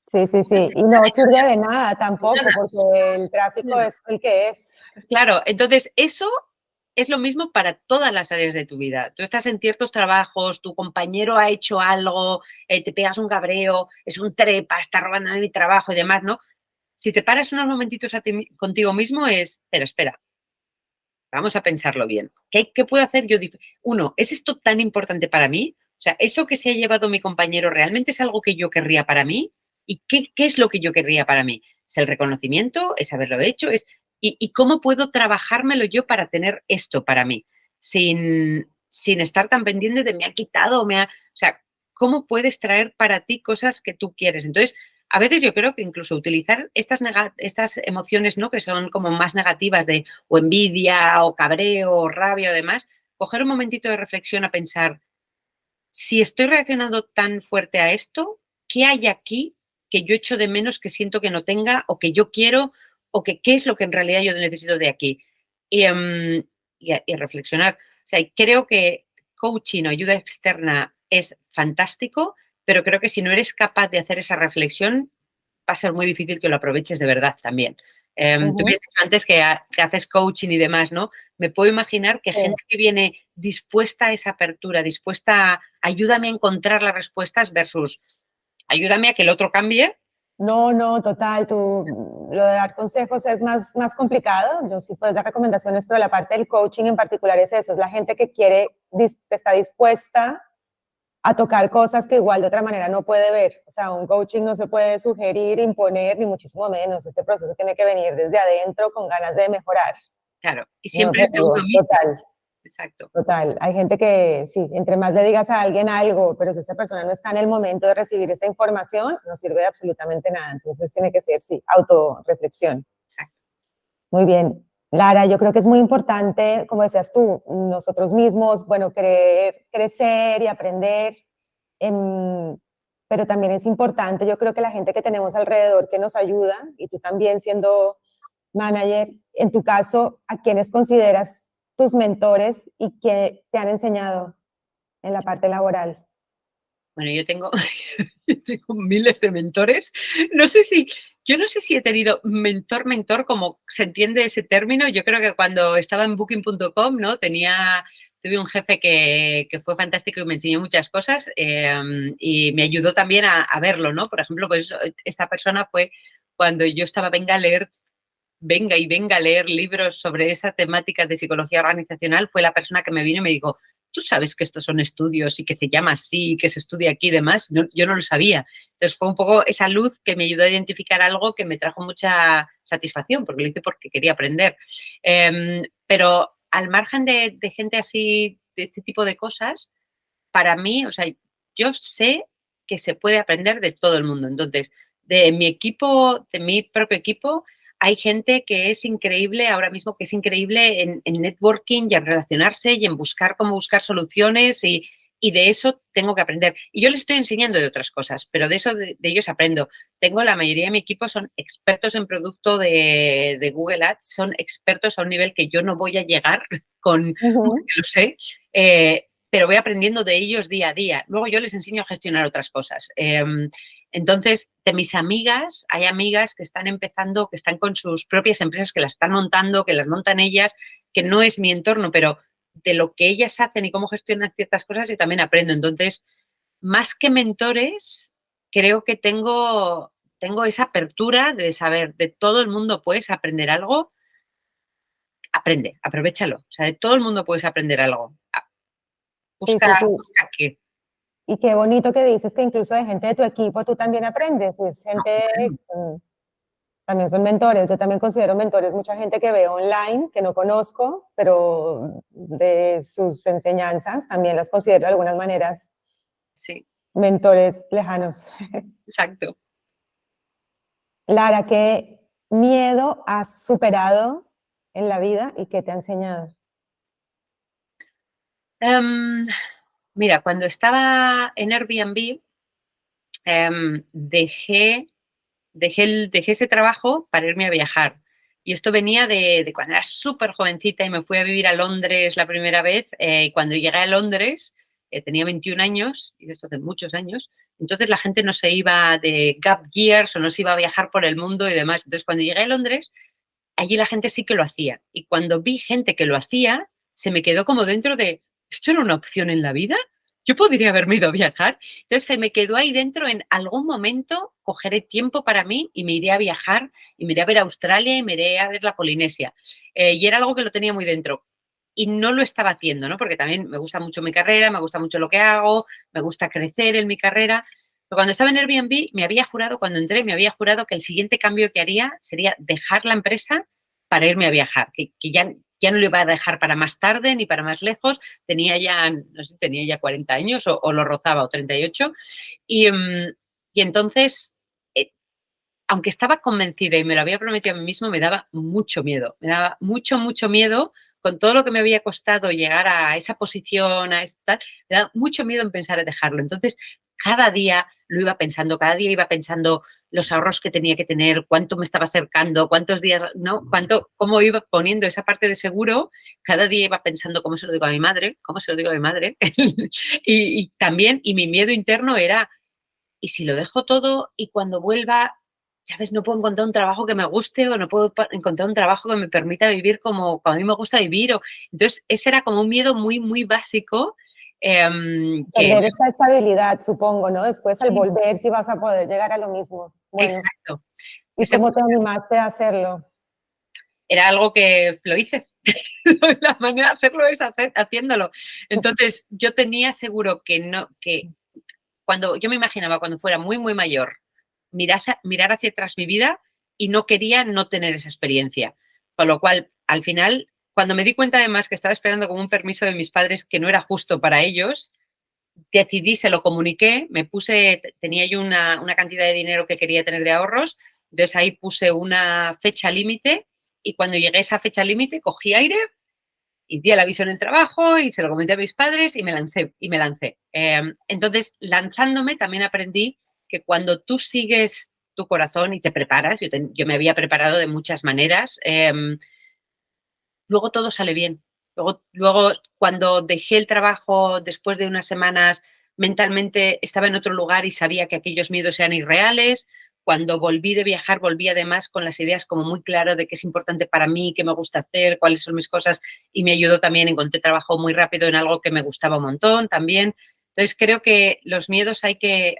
Sí, sí, sí. Y no sirve de nada tampoco, porque el tráfico es el que es. Claro, entonces eso es lo mismo para todas las áreas de tu vida. Tú estás en ciertos trabajos, tu compañero ha hecho algo, te pegas un cabreo, es un trepa, está robando mi trabajo y demás, ¿no? Si te paras unos momentitos contigo mismo espera, vamos a pensarlo bien. ¿Qué puedo hacer yo? Uno, ¿es esto tan importante para mí? O sea, ¿eso que se ha llevado mi compañero realmente es algo que yo querría para mí? ¿Y qué es lo que yo querría para mí? ¿Es el reconocimiento? ¿Es haberlo hecho? ¿Y cómo puedo trabajármelo yo para tener esto para mí? Sin estar tan pendiente de me ha quitado, o sea, ¿cómo puedes traer para ti cosas que tú quieres? Entonces, a veces yo creo que incluso utilizar estas emociones, ¿no? Que son como más negativas de o envidia o cabreo o rabia o demás, coger un momentito de reflexión a pensar, si estoy reaccionando tan fuerte a esto, ¿qué hay aquí que yo echo de menos, que siento que no tenga o que yo quiero o que qué es lo que en realidad yo necesito de aquí? Y reflexionar. O sea, creo que coaching o ayuda externa es fantástico, pero creo que si no eres capaz de hacer esa reflexión, va a ser muy difícil que lo aproveches de verdad también. Tú me has dicho antes que haces coaching y demás, ¿no? Me puedo imaginar que gente que viene dispuesta a esa apertura, dispuesta a ayúdame a encontrar las respuestas versus ayúdame a que el otro cambie. No, total, lo de dar consejos es más complicado. Yo sí puedo dar recomendaciones, pero la parte del coaching en particular es eso, es la gente que que está dispuesta a tocar cosas que igual de otra manera no puede ver. O sea, un coaching no se puede sugerir, imponer, ni muchísimo menos. Ese proceso tiene que venir desde adentro con ganas de mejorar. Claro, y siempre es de uno mismo. Total. Exacto. Total. Hay gente que, sí, entre más le digas a alguien algo, pero si esta persona no está en el momento de recibir esta información, no sirve de absolutamente nada. Entonces tiene que ser, sí, autorreflexión. Exacto. Muy bien. Lara, yo creo que es muy importante, como decías tú, nosotros mismos, bueno, querer crecer y aprender, em, pero también es importante, yo creo que la gente que tenemos alrededor que nos ayuda, y tú también siendo manager, en tu caso, ¿a quiénes consideras tus mentores y que te han enseñado en la parte laboral? Bueno, yo tengo, tengo miles de mentores. No sé si, yo no sé si he tenido mentor, como se entiende ese término. Yo creo que cuando estaba en Booking.com, ¿no? Tuve un jefe que fue fantástico y me enseñó muchas cosas y me ayudó también a verlo, ¿no? Por ejemplo, pues esta persona fue cuando yo estaba, venga a leer libros sobre esa temática de psicología organizacional, fue la persona que me vino y me dijo, tú sabes que estos son estudios y que se llama así, que se estudia aquí y demás. No, yo no lo sabía. Entonces fue un poco esa luz que me ayudó a identificar algo que me trajo mucha satisfacción, porque lo hice porque quería aprender. Pero al margen de gente así, de este tipo de cosas, para mí, o sea, yo sé que se puede aprender de todo el mundo. Entonces, de mi equipo, de mi propio equipo, hay gente que es increíble ahora mismo, que es increíble en networking y en relacionarse y en buscar cómo buscar soluciones y de eso tengo que aprender. Y yo les estoy enseñando de otras cosas, pero de eso de ellos aprendo. Tengo la mayoría de mi equipo son expertos en producto de Google Ads, son expertos a un nivel que yo no voy a llegar con, Ujú. lo sé, pero voy aprendiendo de ellos día a día. Luego yo les enseño a gestionar otras cosas. Entonces, de mis amigas, hay amigas que están empezando, que están con sus propias empresas, que las están montando, que las montan ellas, que no es mi entorno, pero de lo que ellas hacen y cómo gestionan ciertas cosas, yo también aprendo. Entonces, más que mentores, creo que tengo esa apertura de saber, de todo el mundo puedes aprender algo, aprende, aprovechalo. O sea, de todo el mundo puedes aprender algo. Sí, Busca, sí, sí. busca qué. Y qué bonito que dices que incluso de gente de tu equipo tú también aprendes, pues gente, también son mentores. Yo también considero mentores mucha gente que veo online, que no conozco, pero de sus enseñanzas también las considero de algunas maneras Sí, mentores lejanos. exacto. Lara, ¿qué miedo has superado en la vida y qué te ha enseñado? Em, Mira, cuando estaba en Airbnb, dejé ese trabajo para irme a viajar. Y esto venía de cuando era súper jovencita y me fui a vivir a Londres la primera vez. Y cuando llegué a Londres, tenía 21 años, y esto hace muchos años, entonces la gente no se iba de gap years o no se iba a viajar por el mundo y demás. Entonces cuando llegué a Londres, allí la gente sí que lo hacía. Y cuando vi gente que lo hacía, se me quedó como dentro de, ¿esto era una opción en la vida? Yo podría haberme ido a viajar. Entonces se me quedó ahí dentro, en algún momento cogeré tiempo para mí y me iré a viajar y me iré a ver Australia y me iré a ver la Polinesia. Y era algo que lo tenía muy dentro. Y no lo estaba haciendo, ¿no? Porque también me gusta mucho mi carrera, me gusta mucho lo que hago, me gusta crecer en mi carrera. Pero cuando estaba en Airbnb, me había jurado, cuando entré, me había jurado que el siguiente cambio que haría sería dejar la empresa para irme a viajar, que ya no lo iba a dejar para más tarde ni para más lejos. Tenía ya, no sé, tenía ya 40 años o lo rozaba, o 38. Y, y entonces, aunque estaba convencida y me lo había prometido a mí mismo, me daba mucho miedo. Me daba mucho, mucho miedo con todo lo que me había costado llegar a esa posición, a esta, me daba mucho miedo en pensar en dejarlo. Entonces, cada día lo iba pensando, cada día iba pensando los ahorros que tenía que tener, cuánto me estaba acercando, cuántos días, ¿no? Cómo iba poniendo esa parte de seguro, cada día iba pensando cómo se lo digo a mi madre, cómo se lo digo a mi madre. Y también, y mi miedo interno era, ¿y si lo dejo todo y cuando vuelva, sabes, no puedo encontrar un trabajo que me guste o no puedo encontrar un trabajo que me permita vivir como a mí me gusta vivir? Entonces, ese era como un miedo muy, muy básico. Que Perder esta estabilidad, supongo, ¿no? Después al sí, volver si vas a poder llegar a lo mismo. Bueno, exacto. ¿y Ese cómo te animaste a hacerlo? era algo que lo hice. La manera de hacerlo es haciéndolo. Entonces, yo tenía seguro que no, que cuando yo me imaginaba cuando fuera muy, muy mayor, mirar hacia atrás mi vida y no quería no tener esa experiencia. Con lo cual, al final, cuando me di cuenta además que estaba esperando como un permiso de mis padres que no era justo para ellos, decidí, se lo comuniqué, tenía yo una cantidad de dinero que quería tener de ahorros, entonces ahí puse una fecha límite Y cuando llegué a esa fecha límite, cogí aire y di el aviso en el trabajo y se lo comenté a mis padres y me lancé. Entonces, lanzándome también aprendí que cuando tú sigues tu corazón y te preparas, yo me había preparado de muchas maneras, luego todo sale bien. Luego, cuando dejé el trabajo después de unas semanas, mentalmente estaba en otro lugar y sabía que aquellos miedos eran irreales. Cuando volví de viajar, volví además con las ideas como muy claras de qué es importante para mí, qué me gusta hacer, cuáles son mis cosas, y me ayudó también, encontré trabajo muy rápido en algo que me gustaba un montón también. Entonces creo que los miedos hay que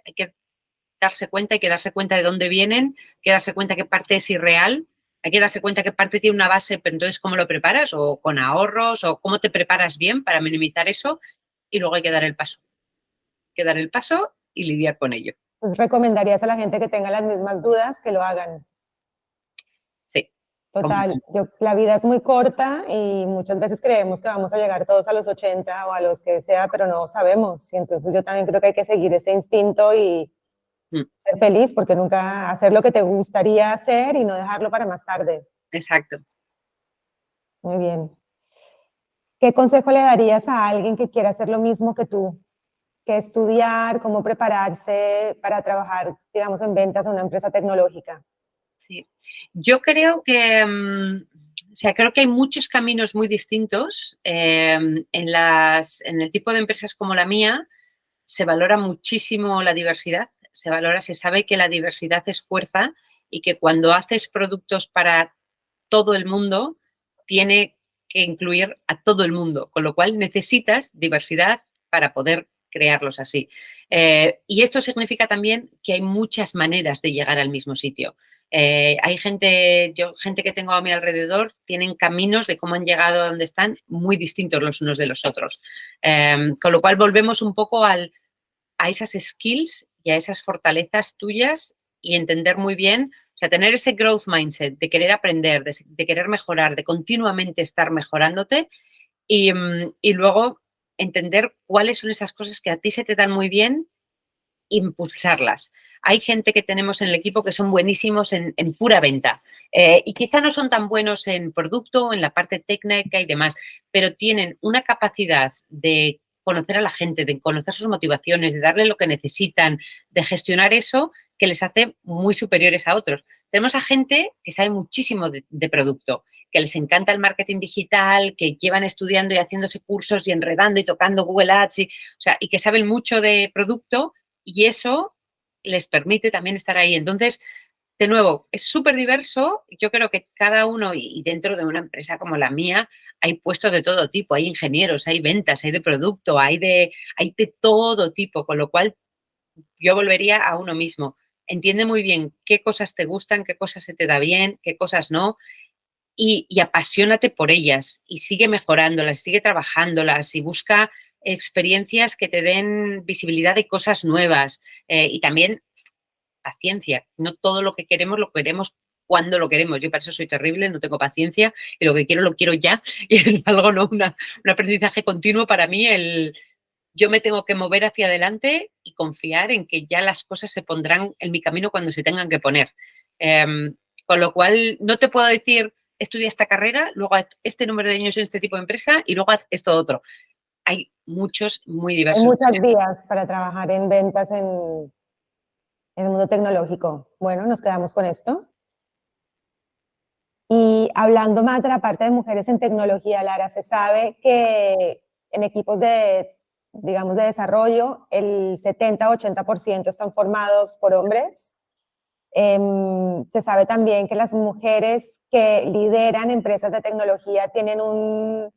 darse cuenta, hay que darse cuenta de dónde vienen, hay que darse cuenta qué parte es irreal, hay que darse cuenta qué parte tiene una base, pero entonces cómo lo preparas, o con ahorros, o cómo te preparas bien para minimizar eso, y luego hay que dar el paso. Hay que dar el paso y lidiar con ello. Pues recomendarías a la gente que tenga las mismas dudas que lo hagan. Sí. Total, la vida es muy corta y muchas veces creemos que vamos a llegar todos a los 80 o a los que sea, pero no sabemos. Y entonces yo también creo que hay que seguir ese instinto y ser feliz, porque nunca hacer lo que te gustaría hacer y no dejarlo para más tarde. Exacto. Muy bien. ¿Qué consejo le darías a alguien que quiera hacer lo mismo que tú? ¿Qué estudiar, cómo prepararse para trabajar, digamos, en ventas en una empresa tecnológica? Sí. Yo creo que, o sea, creo que hay muchos caminos muy distintos. En el tipo de empresas como la mía, se valora muchísimo la diversidad, se sabe que la diversidad es fuerza y que cuando haces productos para todo el mundo, tiene que incluir a todo el mundo, con lo cual necesitas diversidad para poder crearlos así. Y esto significa también que hay muchas maneras de llegar al mismo sitio. Hay gente que tengo a mi alrededor, tienen caminos de cómo han llegado a donde están muy distintos los unos de los otros. Con lo cual volvemos un poco a esas skills y a esas fortalezas tuyas y entender muy bien, o sea, tener ese growth mindset de querer aprender, de querer mejorar, de continuamente estar mejorándote y luego entender cuáles son esas cosas que a ti se te dan muy bien, impulsarlas. Hay gente que tenemos en el equipo que son buenísimos en pura venta y quizá no son tan buenos en producto, en la parte técnica y demás, pero tienen una capacidad de conocer a la gente, de conocer sus motivaciones, de darle lo que necesitan, de gestionar eso que les hace muy superiores a otros. Tenemos a gente que sabe muchísimo de producto, que les encanta el marketing digital, que llevan estudiando y haciéndose cursos y enredando y tocando Google Ads, y que saben mucho de producto y eso les permite también estar ahí. Entonces, de nuevo, es súper diverso. Yo creo que cada uno, y dentro de una empresa como la mía, hay puestos de todo tipo. Hay ingenieros, hay ventas, hay de producto, hay de todo tipo. Con lo cual, yo volvería a uno mismo. Entiende muy bien qué cosas te gustan, qué cosas se te da bien, qué cosas no. Y apasionate por ellas y sigue mejorándolas, sigue trabajándolas y busca experiencias que te den visibilidad de cosas nuevas y también paciencia. No todo lo queremos cuando lo queremos. Yo para eso soy terrible, no tengo paciencia y lo que quiero lo quiero ya. Y es algo, ¿no? Un aprendizaje continuo para mí. Yo me tengo que mover hacia adelante y confiar en que ya las cosas se pondrán en mi camino cuando se tengan que poner. Con lo cual, no te puedo decir, estudia esta carrera, luego haz este número de años en este tipo de empresa y luego haz esto otro. Hay muchos muy diversos. Hay muchas vías para trabajar en ventas en el mundo tecnológico. Bueno, nos quedamos con esto. Y hablando más de la parte de mujeres en tecnología, Lara, se sabe que en equipos digamos, de desarrollo, el 70-80% están formados por hombres. Se sabe también que las mujeres que lideran empresas de tecnología tienen un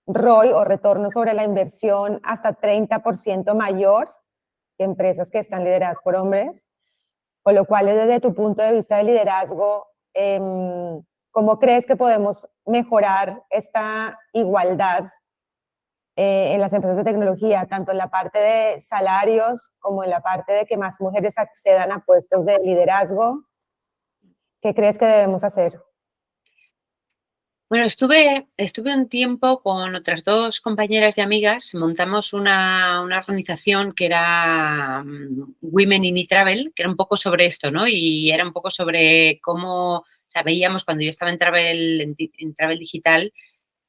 ROI o retorno sobre la inversión hasta 30% mayor que empresas que están lideradas por hombres. Con lo cual, desde tu punto de vista de liderazgo, ¿cómo crees que podemos mejorar esta igualdad en las empresas de tecnología, tanto en la parte de salarios como en la parte de que más mujeres accedan a puestos de liderazgo? ¿Qué crees que debemos hacer? Bueno, estuve un tiempo con otras dos compañeras y amigas, montamos una organización que era Women in E-Travel, que era un poco sobre esto, ¿no? Y era un poco sobre cómo O sea, veíamos cuando yo estaba en Travel Digital,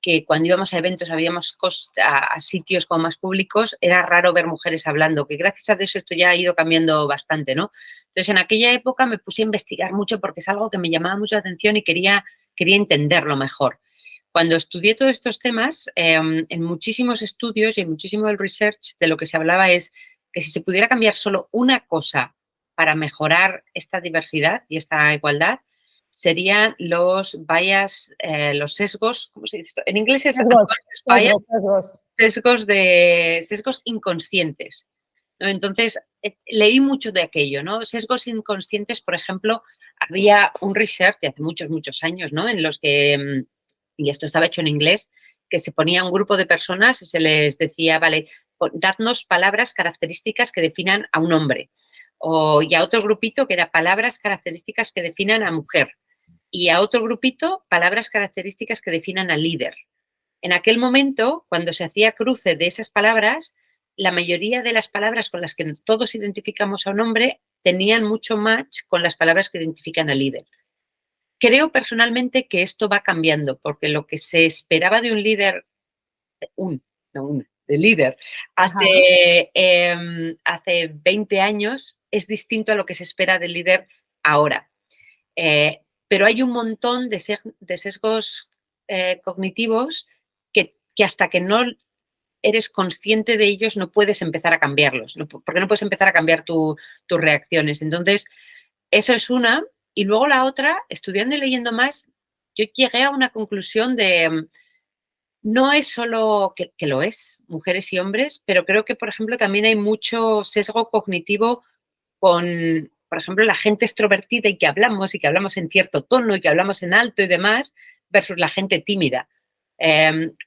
que cuando íbamos a eventos, a sitios como más públicos, era raro ver mujeres hablando, que gracias a eso esto ya ha ido cambiando bastante, ¿no? Entonces, en aquella época me puse a investigar mucho porque es algo que me llamaba mucho la atención y quería entenderlo mejor. Cuando estudié todos estos temas, en muchísimos estudios y en muchísimo del research, de lo que se hablaba es que si se pudiera cambiar solo una cosa para mejorar esta diversidad y esta igualdad, serían los bias, los sesgos, ¿cómo se dice esto? En inglés es sesgos inconscientes, ¿no? Entonces, leí mucho de aquello, ¿no? Sesgos inconscientes, por ejemplo, había un research de hace muchos, muchos años, ¿no? En los que, y esto estaba hecho en inglés, que se ponía un grupo de personas y se les decía, vale, dadnos palabras características que definan a un hombre. Y a otro grupito que era palabras características que definan a mujer. Y a otro grupito, palabras características que definan al líder. En aquel momento, cuando se hacía cruce de esas palabras, la mayoría de las palabras con las que todos identificamos a un hombre tenían mucho match con las palabras que identifican al líder. Creo personalmente que esto va cambiando, porque lo que se esperaba de un líder, de líder, hace 20 años es distinto a lo que se espera del líder ahora. Pero hay un montón de sesgos cognitivos que hasta que no eres consciente de ellos no puedes empezar a cambiarlos, porque no puedes empezar a cambiar tus reacciones. Entonces, eso es una. Y luego la otra, estudiando y leyendo más, yo llegué a una conclusión de, no es solo que lo es, mujeres y hombres, pero creo que, por ejemplo, también hay mucho sesgo cognitivo con, por ejemplo, la gente extrovertida y que hablamos en cierto tono y que hablamos en alto y demás, versus la gente tímida.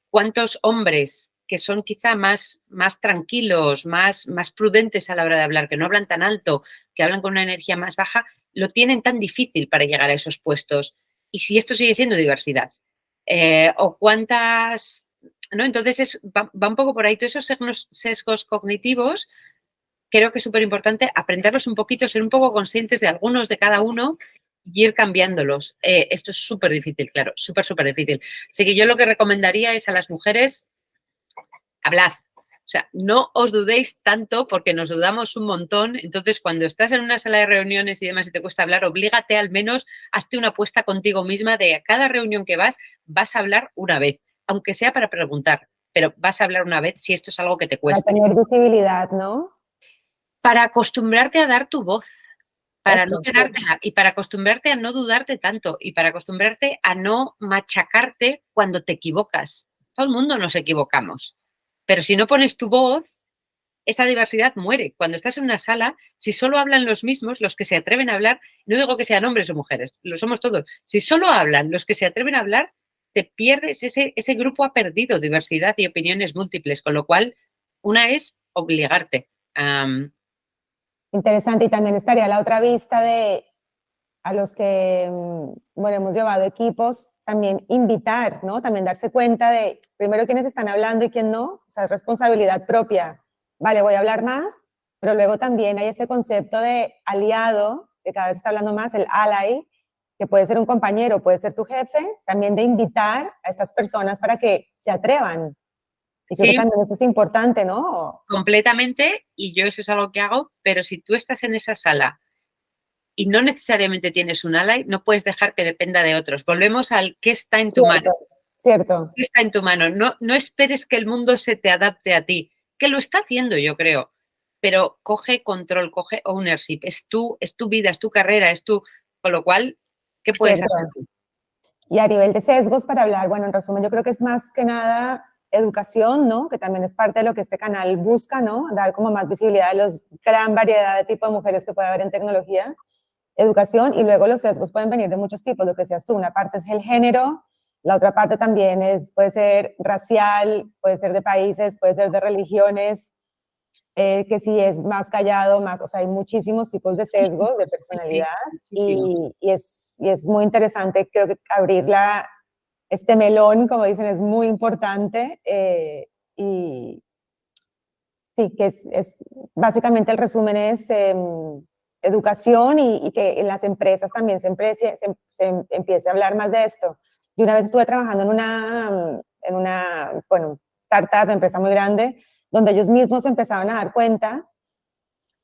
¿Cuántos hombres que son quizá más tranquilos, más prudentes a la hora de hablar, que no hablan tan alto, que hablan con una energía más baja, lo tienen tan difícil para llegar a esos puestos? Y si esto sigue siendo diversidad, o cuántas, ¿no? Entonces va un poco por ahí. Todos esos sesgos cognitivos creo que es súper importante aprenderlos un poquito, ser un poco conscientes de algunos de cada uno y ir cambiándolos. Esto es súper difícil, claro, súper, súper difícil. Así que yo lo que recomendaría es a las mujeres, hablad. O sea, no os dudéis tanto porque nos dudamos un montón. Entonces, cuando estás en una sala de reuniones y demás y te cuesta hablar, oblígate al menos, hazte una apuesta contigo misma de a cada reunión que vas a hablar una vez, aunque sea para preguntar, pero vas a hablar una vez si esto es algo que te cuesta. Para tener visibilidad, ¿no? Para acostumbrarte a dar tu voz, para no quedártela, y para acostumbrarte a no dudarte tanto, y para acostumbrarte a no machacarte cuando te equivocas. Todo el mundo nos equivocamos, pero si no pones tu voz, esa diversidad muere. Cuando estás en una sala, si solo hablan los mismos, los que se atreven a hablar, no digo que sean hombres o mujeres, lo somos todos, si solo hablan los que se atreven a hablar, te pierdes, ese grupo ha perdido diversidad y opiniones múltiples, con lo cual una es obligarte. Interesante, y también estaría la otra vista de a los que, bueno, hemos llevado equipos, también invitar, ¿no? También darse cuenta de, primero, quiénes están hablando y quién no, o sea, es responsabilidad propia. Vale, voy a hablar más, pero luego también hay este concepto de aliado, que cada vez está hablando más, el ally, que puede ser un compañero, puede ser tu jefe, también de invitar a estas personas para que se atrevan. Y creo que también eso es importante, ¿no? Completamente, y yo eso es algo que hago, pero si tú estás en esa sala y no necesariamente tienes un ally, no puedes dejar que dependa de otros. Volvemos al qué está en tu mano. Cierto. ¿Qué está en tu mano? No esperes que el mundo se te adapte a ti, que lo está haciendo, yo creo, pero coge control, coge ownership. Es tu vida, es tu carrera, es tu... Con lo cual, ¿qué puedes hacer tú? Y a nivel de sesgos, para hablar, bueno, en resumen, yo creo que es más que nada educación, ¿no? Que también es parte de lo que este canal busca, ¿no? Dar como más visibilidad a la gran variedad de tipos de mujeres que puede haber en tecnología. Educación, y luego los sesgos pueden venir de muchos tipos, lo que decías tú, una parte es el género, la otra parte también puede ser racial, puede ser de países, puede ser de religiones, que si es más callado, más, o sea, hay muchísimos tipos de sesgos de personalidad, y es muy interesante, creo que abrir este melón, como dicen, es muy importante, y sí, que básicamente el resumen es educación y que en las empresas también se empiece a hablar más de esto. Yo una vez estuve trabajando en una bueno, startup, empresa muy grande, donde ellos mismos empezaron a dar cuenta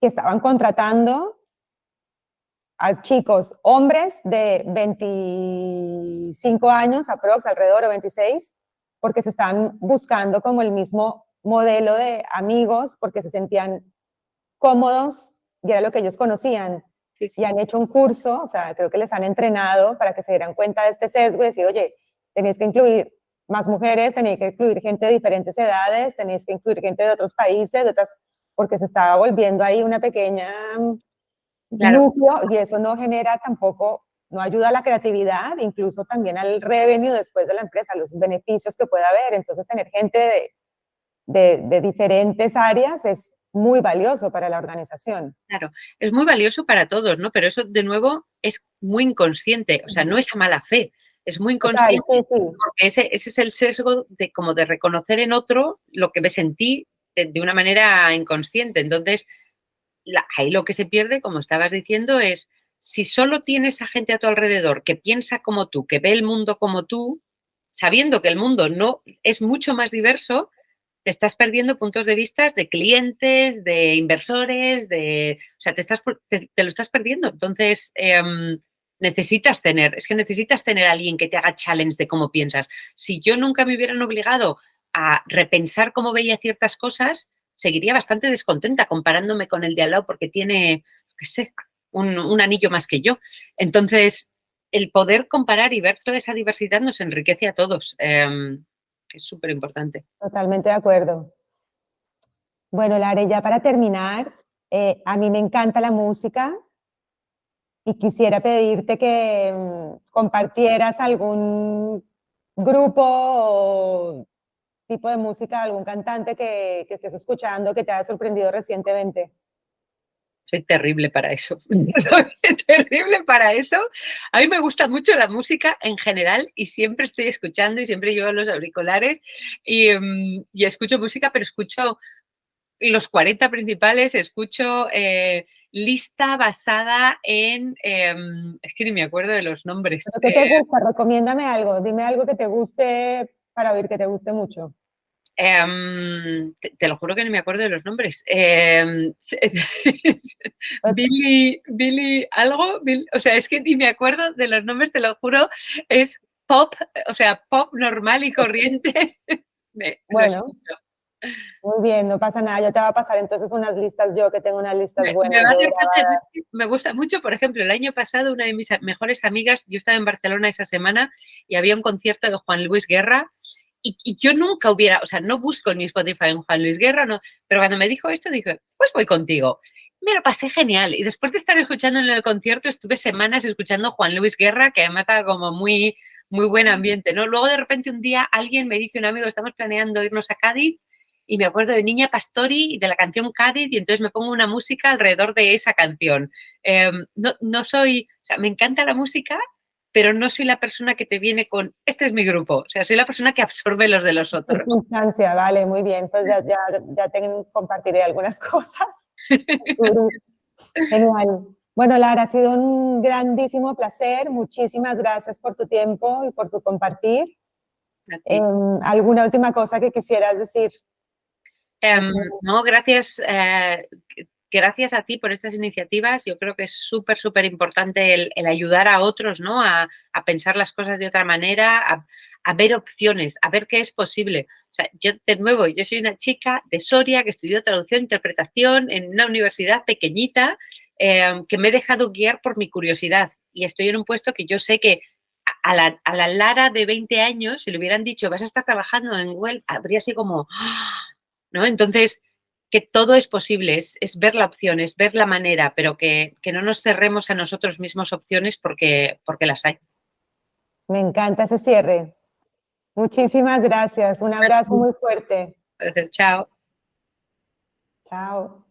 que estaban contratando a chicos, hombres de 25 años, aprox, alrededor de 26, porque se estaban buscando como el mismo modelo de amigos, porque se sentían cómodos y era lo que ellos conocían. Sí, Y sí. han hecho un curso, o sea, creo que les han entrenado para que se dieran cuenta de este sesgo y decir, oye, tenéis que incluir más mujeres, tenéis que incluir gente de diferentes edades, tenéis que incluir gente de otros países, de otras, porque se estaba volviendo ahí una pequeña Claro, núcleo y eso no genera tampoco, no ayuda a la creatividad, incluso también al revenue después de la empresa, los beneficios que pueda haber. Entonces, tener gente de diferentes áreas es muy valioso para la organización. claro. Es muy valioso para todos, ¿no? Pero eso, de nuevo, es muy inconsciente. O sea, no es a mala fe, es muy Total, inconsciente sí, sí. porque ese es el sesgo de como de reconocer en otro lo que ves en ti de una manera inconsciente. Entonces, ahí lo que se pierde, como estabas diciendo, es si solo tienes a gente a tu alrededor que piensa como tú, que ve el mundo como tú, sabiendo que el mundo no es mucho más diverso, te estás perdiendo puntos de vista de clientes, de inversores, o sea, te lo estás perdiendo. Entonces, necesitas tener a alguien que te haga challenge de cómo piensas. Si yo nunca me hubieran obligado a repensar cómo veía ciertas cosas, seguiría bastante descontenta comparándome con el de al lado porque tiene, qué sé, un anillo más que yo. Entonces, el poder comparar y ver toda esa diversidad nos enriquece a todos. Es súper importante. Totalmente de acuerdo. Bueno, Lare, ya para terminar, a mí me encanta la música y quisiera pedirte que compartieras algún grupo o tipo de música, algún cantante que estés escuchando que te haya sorprendido recientemente. Soy terrible para eso. Soy terrible para eso. A mí me gusta mucho la música en general y siempre estoy escuchando y siempre llevo los auriculares y escucho música, pero escucho los 40 principales, escucho lista basada en, es que ni me acuerdo de los nombres. ¿Qué te gusta? Recomiéndame algo. Dime algo que te guste para oír que te guste mucho. Te lo juro que no me acuerdo de los nombres. Billy algo, o sea, es que ni me acuerdo de los nombres, te lo juro. Es pop, o sea, pop normal y corriente. Lo Bueno, escucho. muy bien, no pasa nada. Yo te voy a pasar entonces unas listas, yo que tengo unas listas Me buenas va a de hacer grabadas. me gusta mucho, por ejemplo, el año pasado una de mis mejores amigas, yo estaba en Barcelona esa semana y había un concierto de Juan Luis Guerra y yo nunca hubiera, o sea, no busco en mi Spotify en Juan Luis Guerra, no, pero cuando me dijo esto dije, pues voy contigo. Me lo pasé genial y después de estar escuchando en el concierto estuve semanas escuchando Juan Luis Guerra, que además estaba como muy buen ambiente, ¿no? Luego de repente un día alguien me dice, un amigo, estamos planeando irnos a Cádiz y me acuerdo de Niña Pastori y de la canción Cádiz y entonces me pongo una música alrededor de esa canción. No soy, o sea, me encanta la música, pero no soy la persona que te viene con, este es mi grupo, o sea, soy la persona que absorbe los de los otros. Circunstancia, vale, muy bien. Pues ya te compartiré algunas cosas. Genial. Bueno, Lara, ha sido un grandísimo placer. Muchísimas gracias por tu tiempo y por tu compartir. ¿Alguna última cosa que quisieras decir? No, gracias. Gracias a ti por estas iniciativas. Yo creo que es súper importante el ayudar a otros, ¿no? A pensar las cosas de otra manera, a ver opciones, a ver qué es posible. O sea, yo, de nuevo, yo soy una chica de Soria que estudió traducción e interpretación en una universidad pequeñita que me he dejado guiar por mi curiosidad y estoy en un puesto que yo sé que a la Lara de 20 años, si le hubieran dicho vas a estar trabajando en Google, habría sido como, ¿no? Entonces, que todo es posible, es ver la opción, es ver la manera, pero que no nos cerremos a nosotros mismos opciones porque las hay. Me encanta ese cierre. Muchísimas gracias. Un abrazo muy fuerte. Chao. Chao.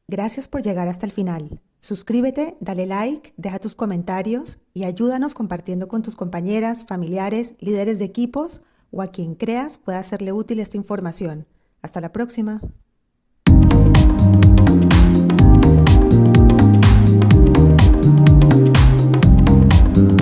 Gracias por llegar hasta el final. Suscríbete, dale like, deja tus comentarios y ayúdanos compartiendo con tus compañeras, familiares, líderes de equipos o a quien creas pueda serle útil esta información. Hasta la próxima.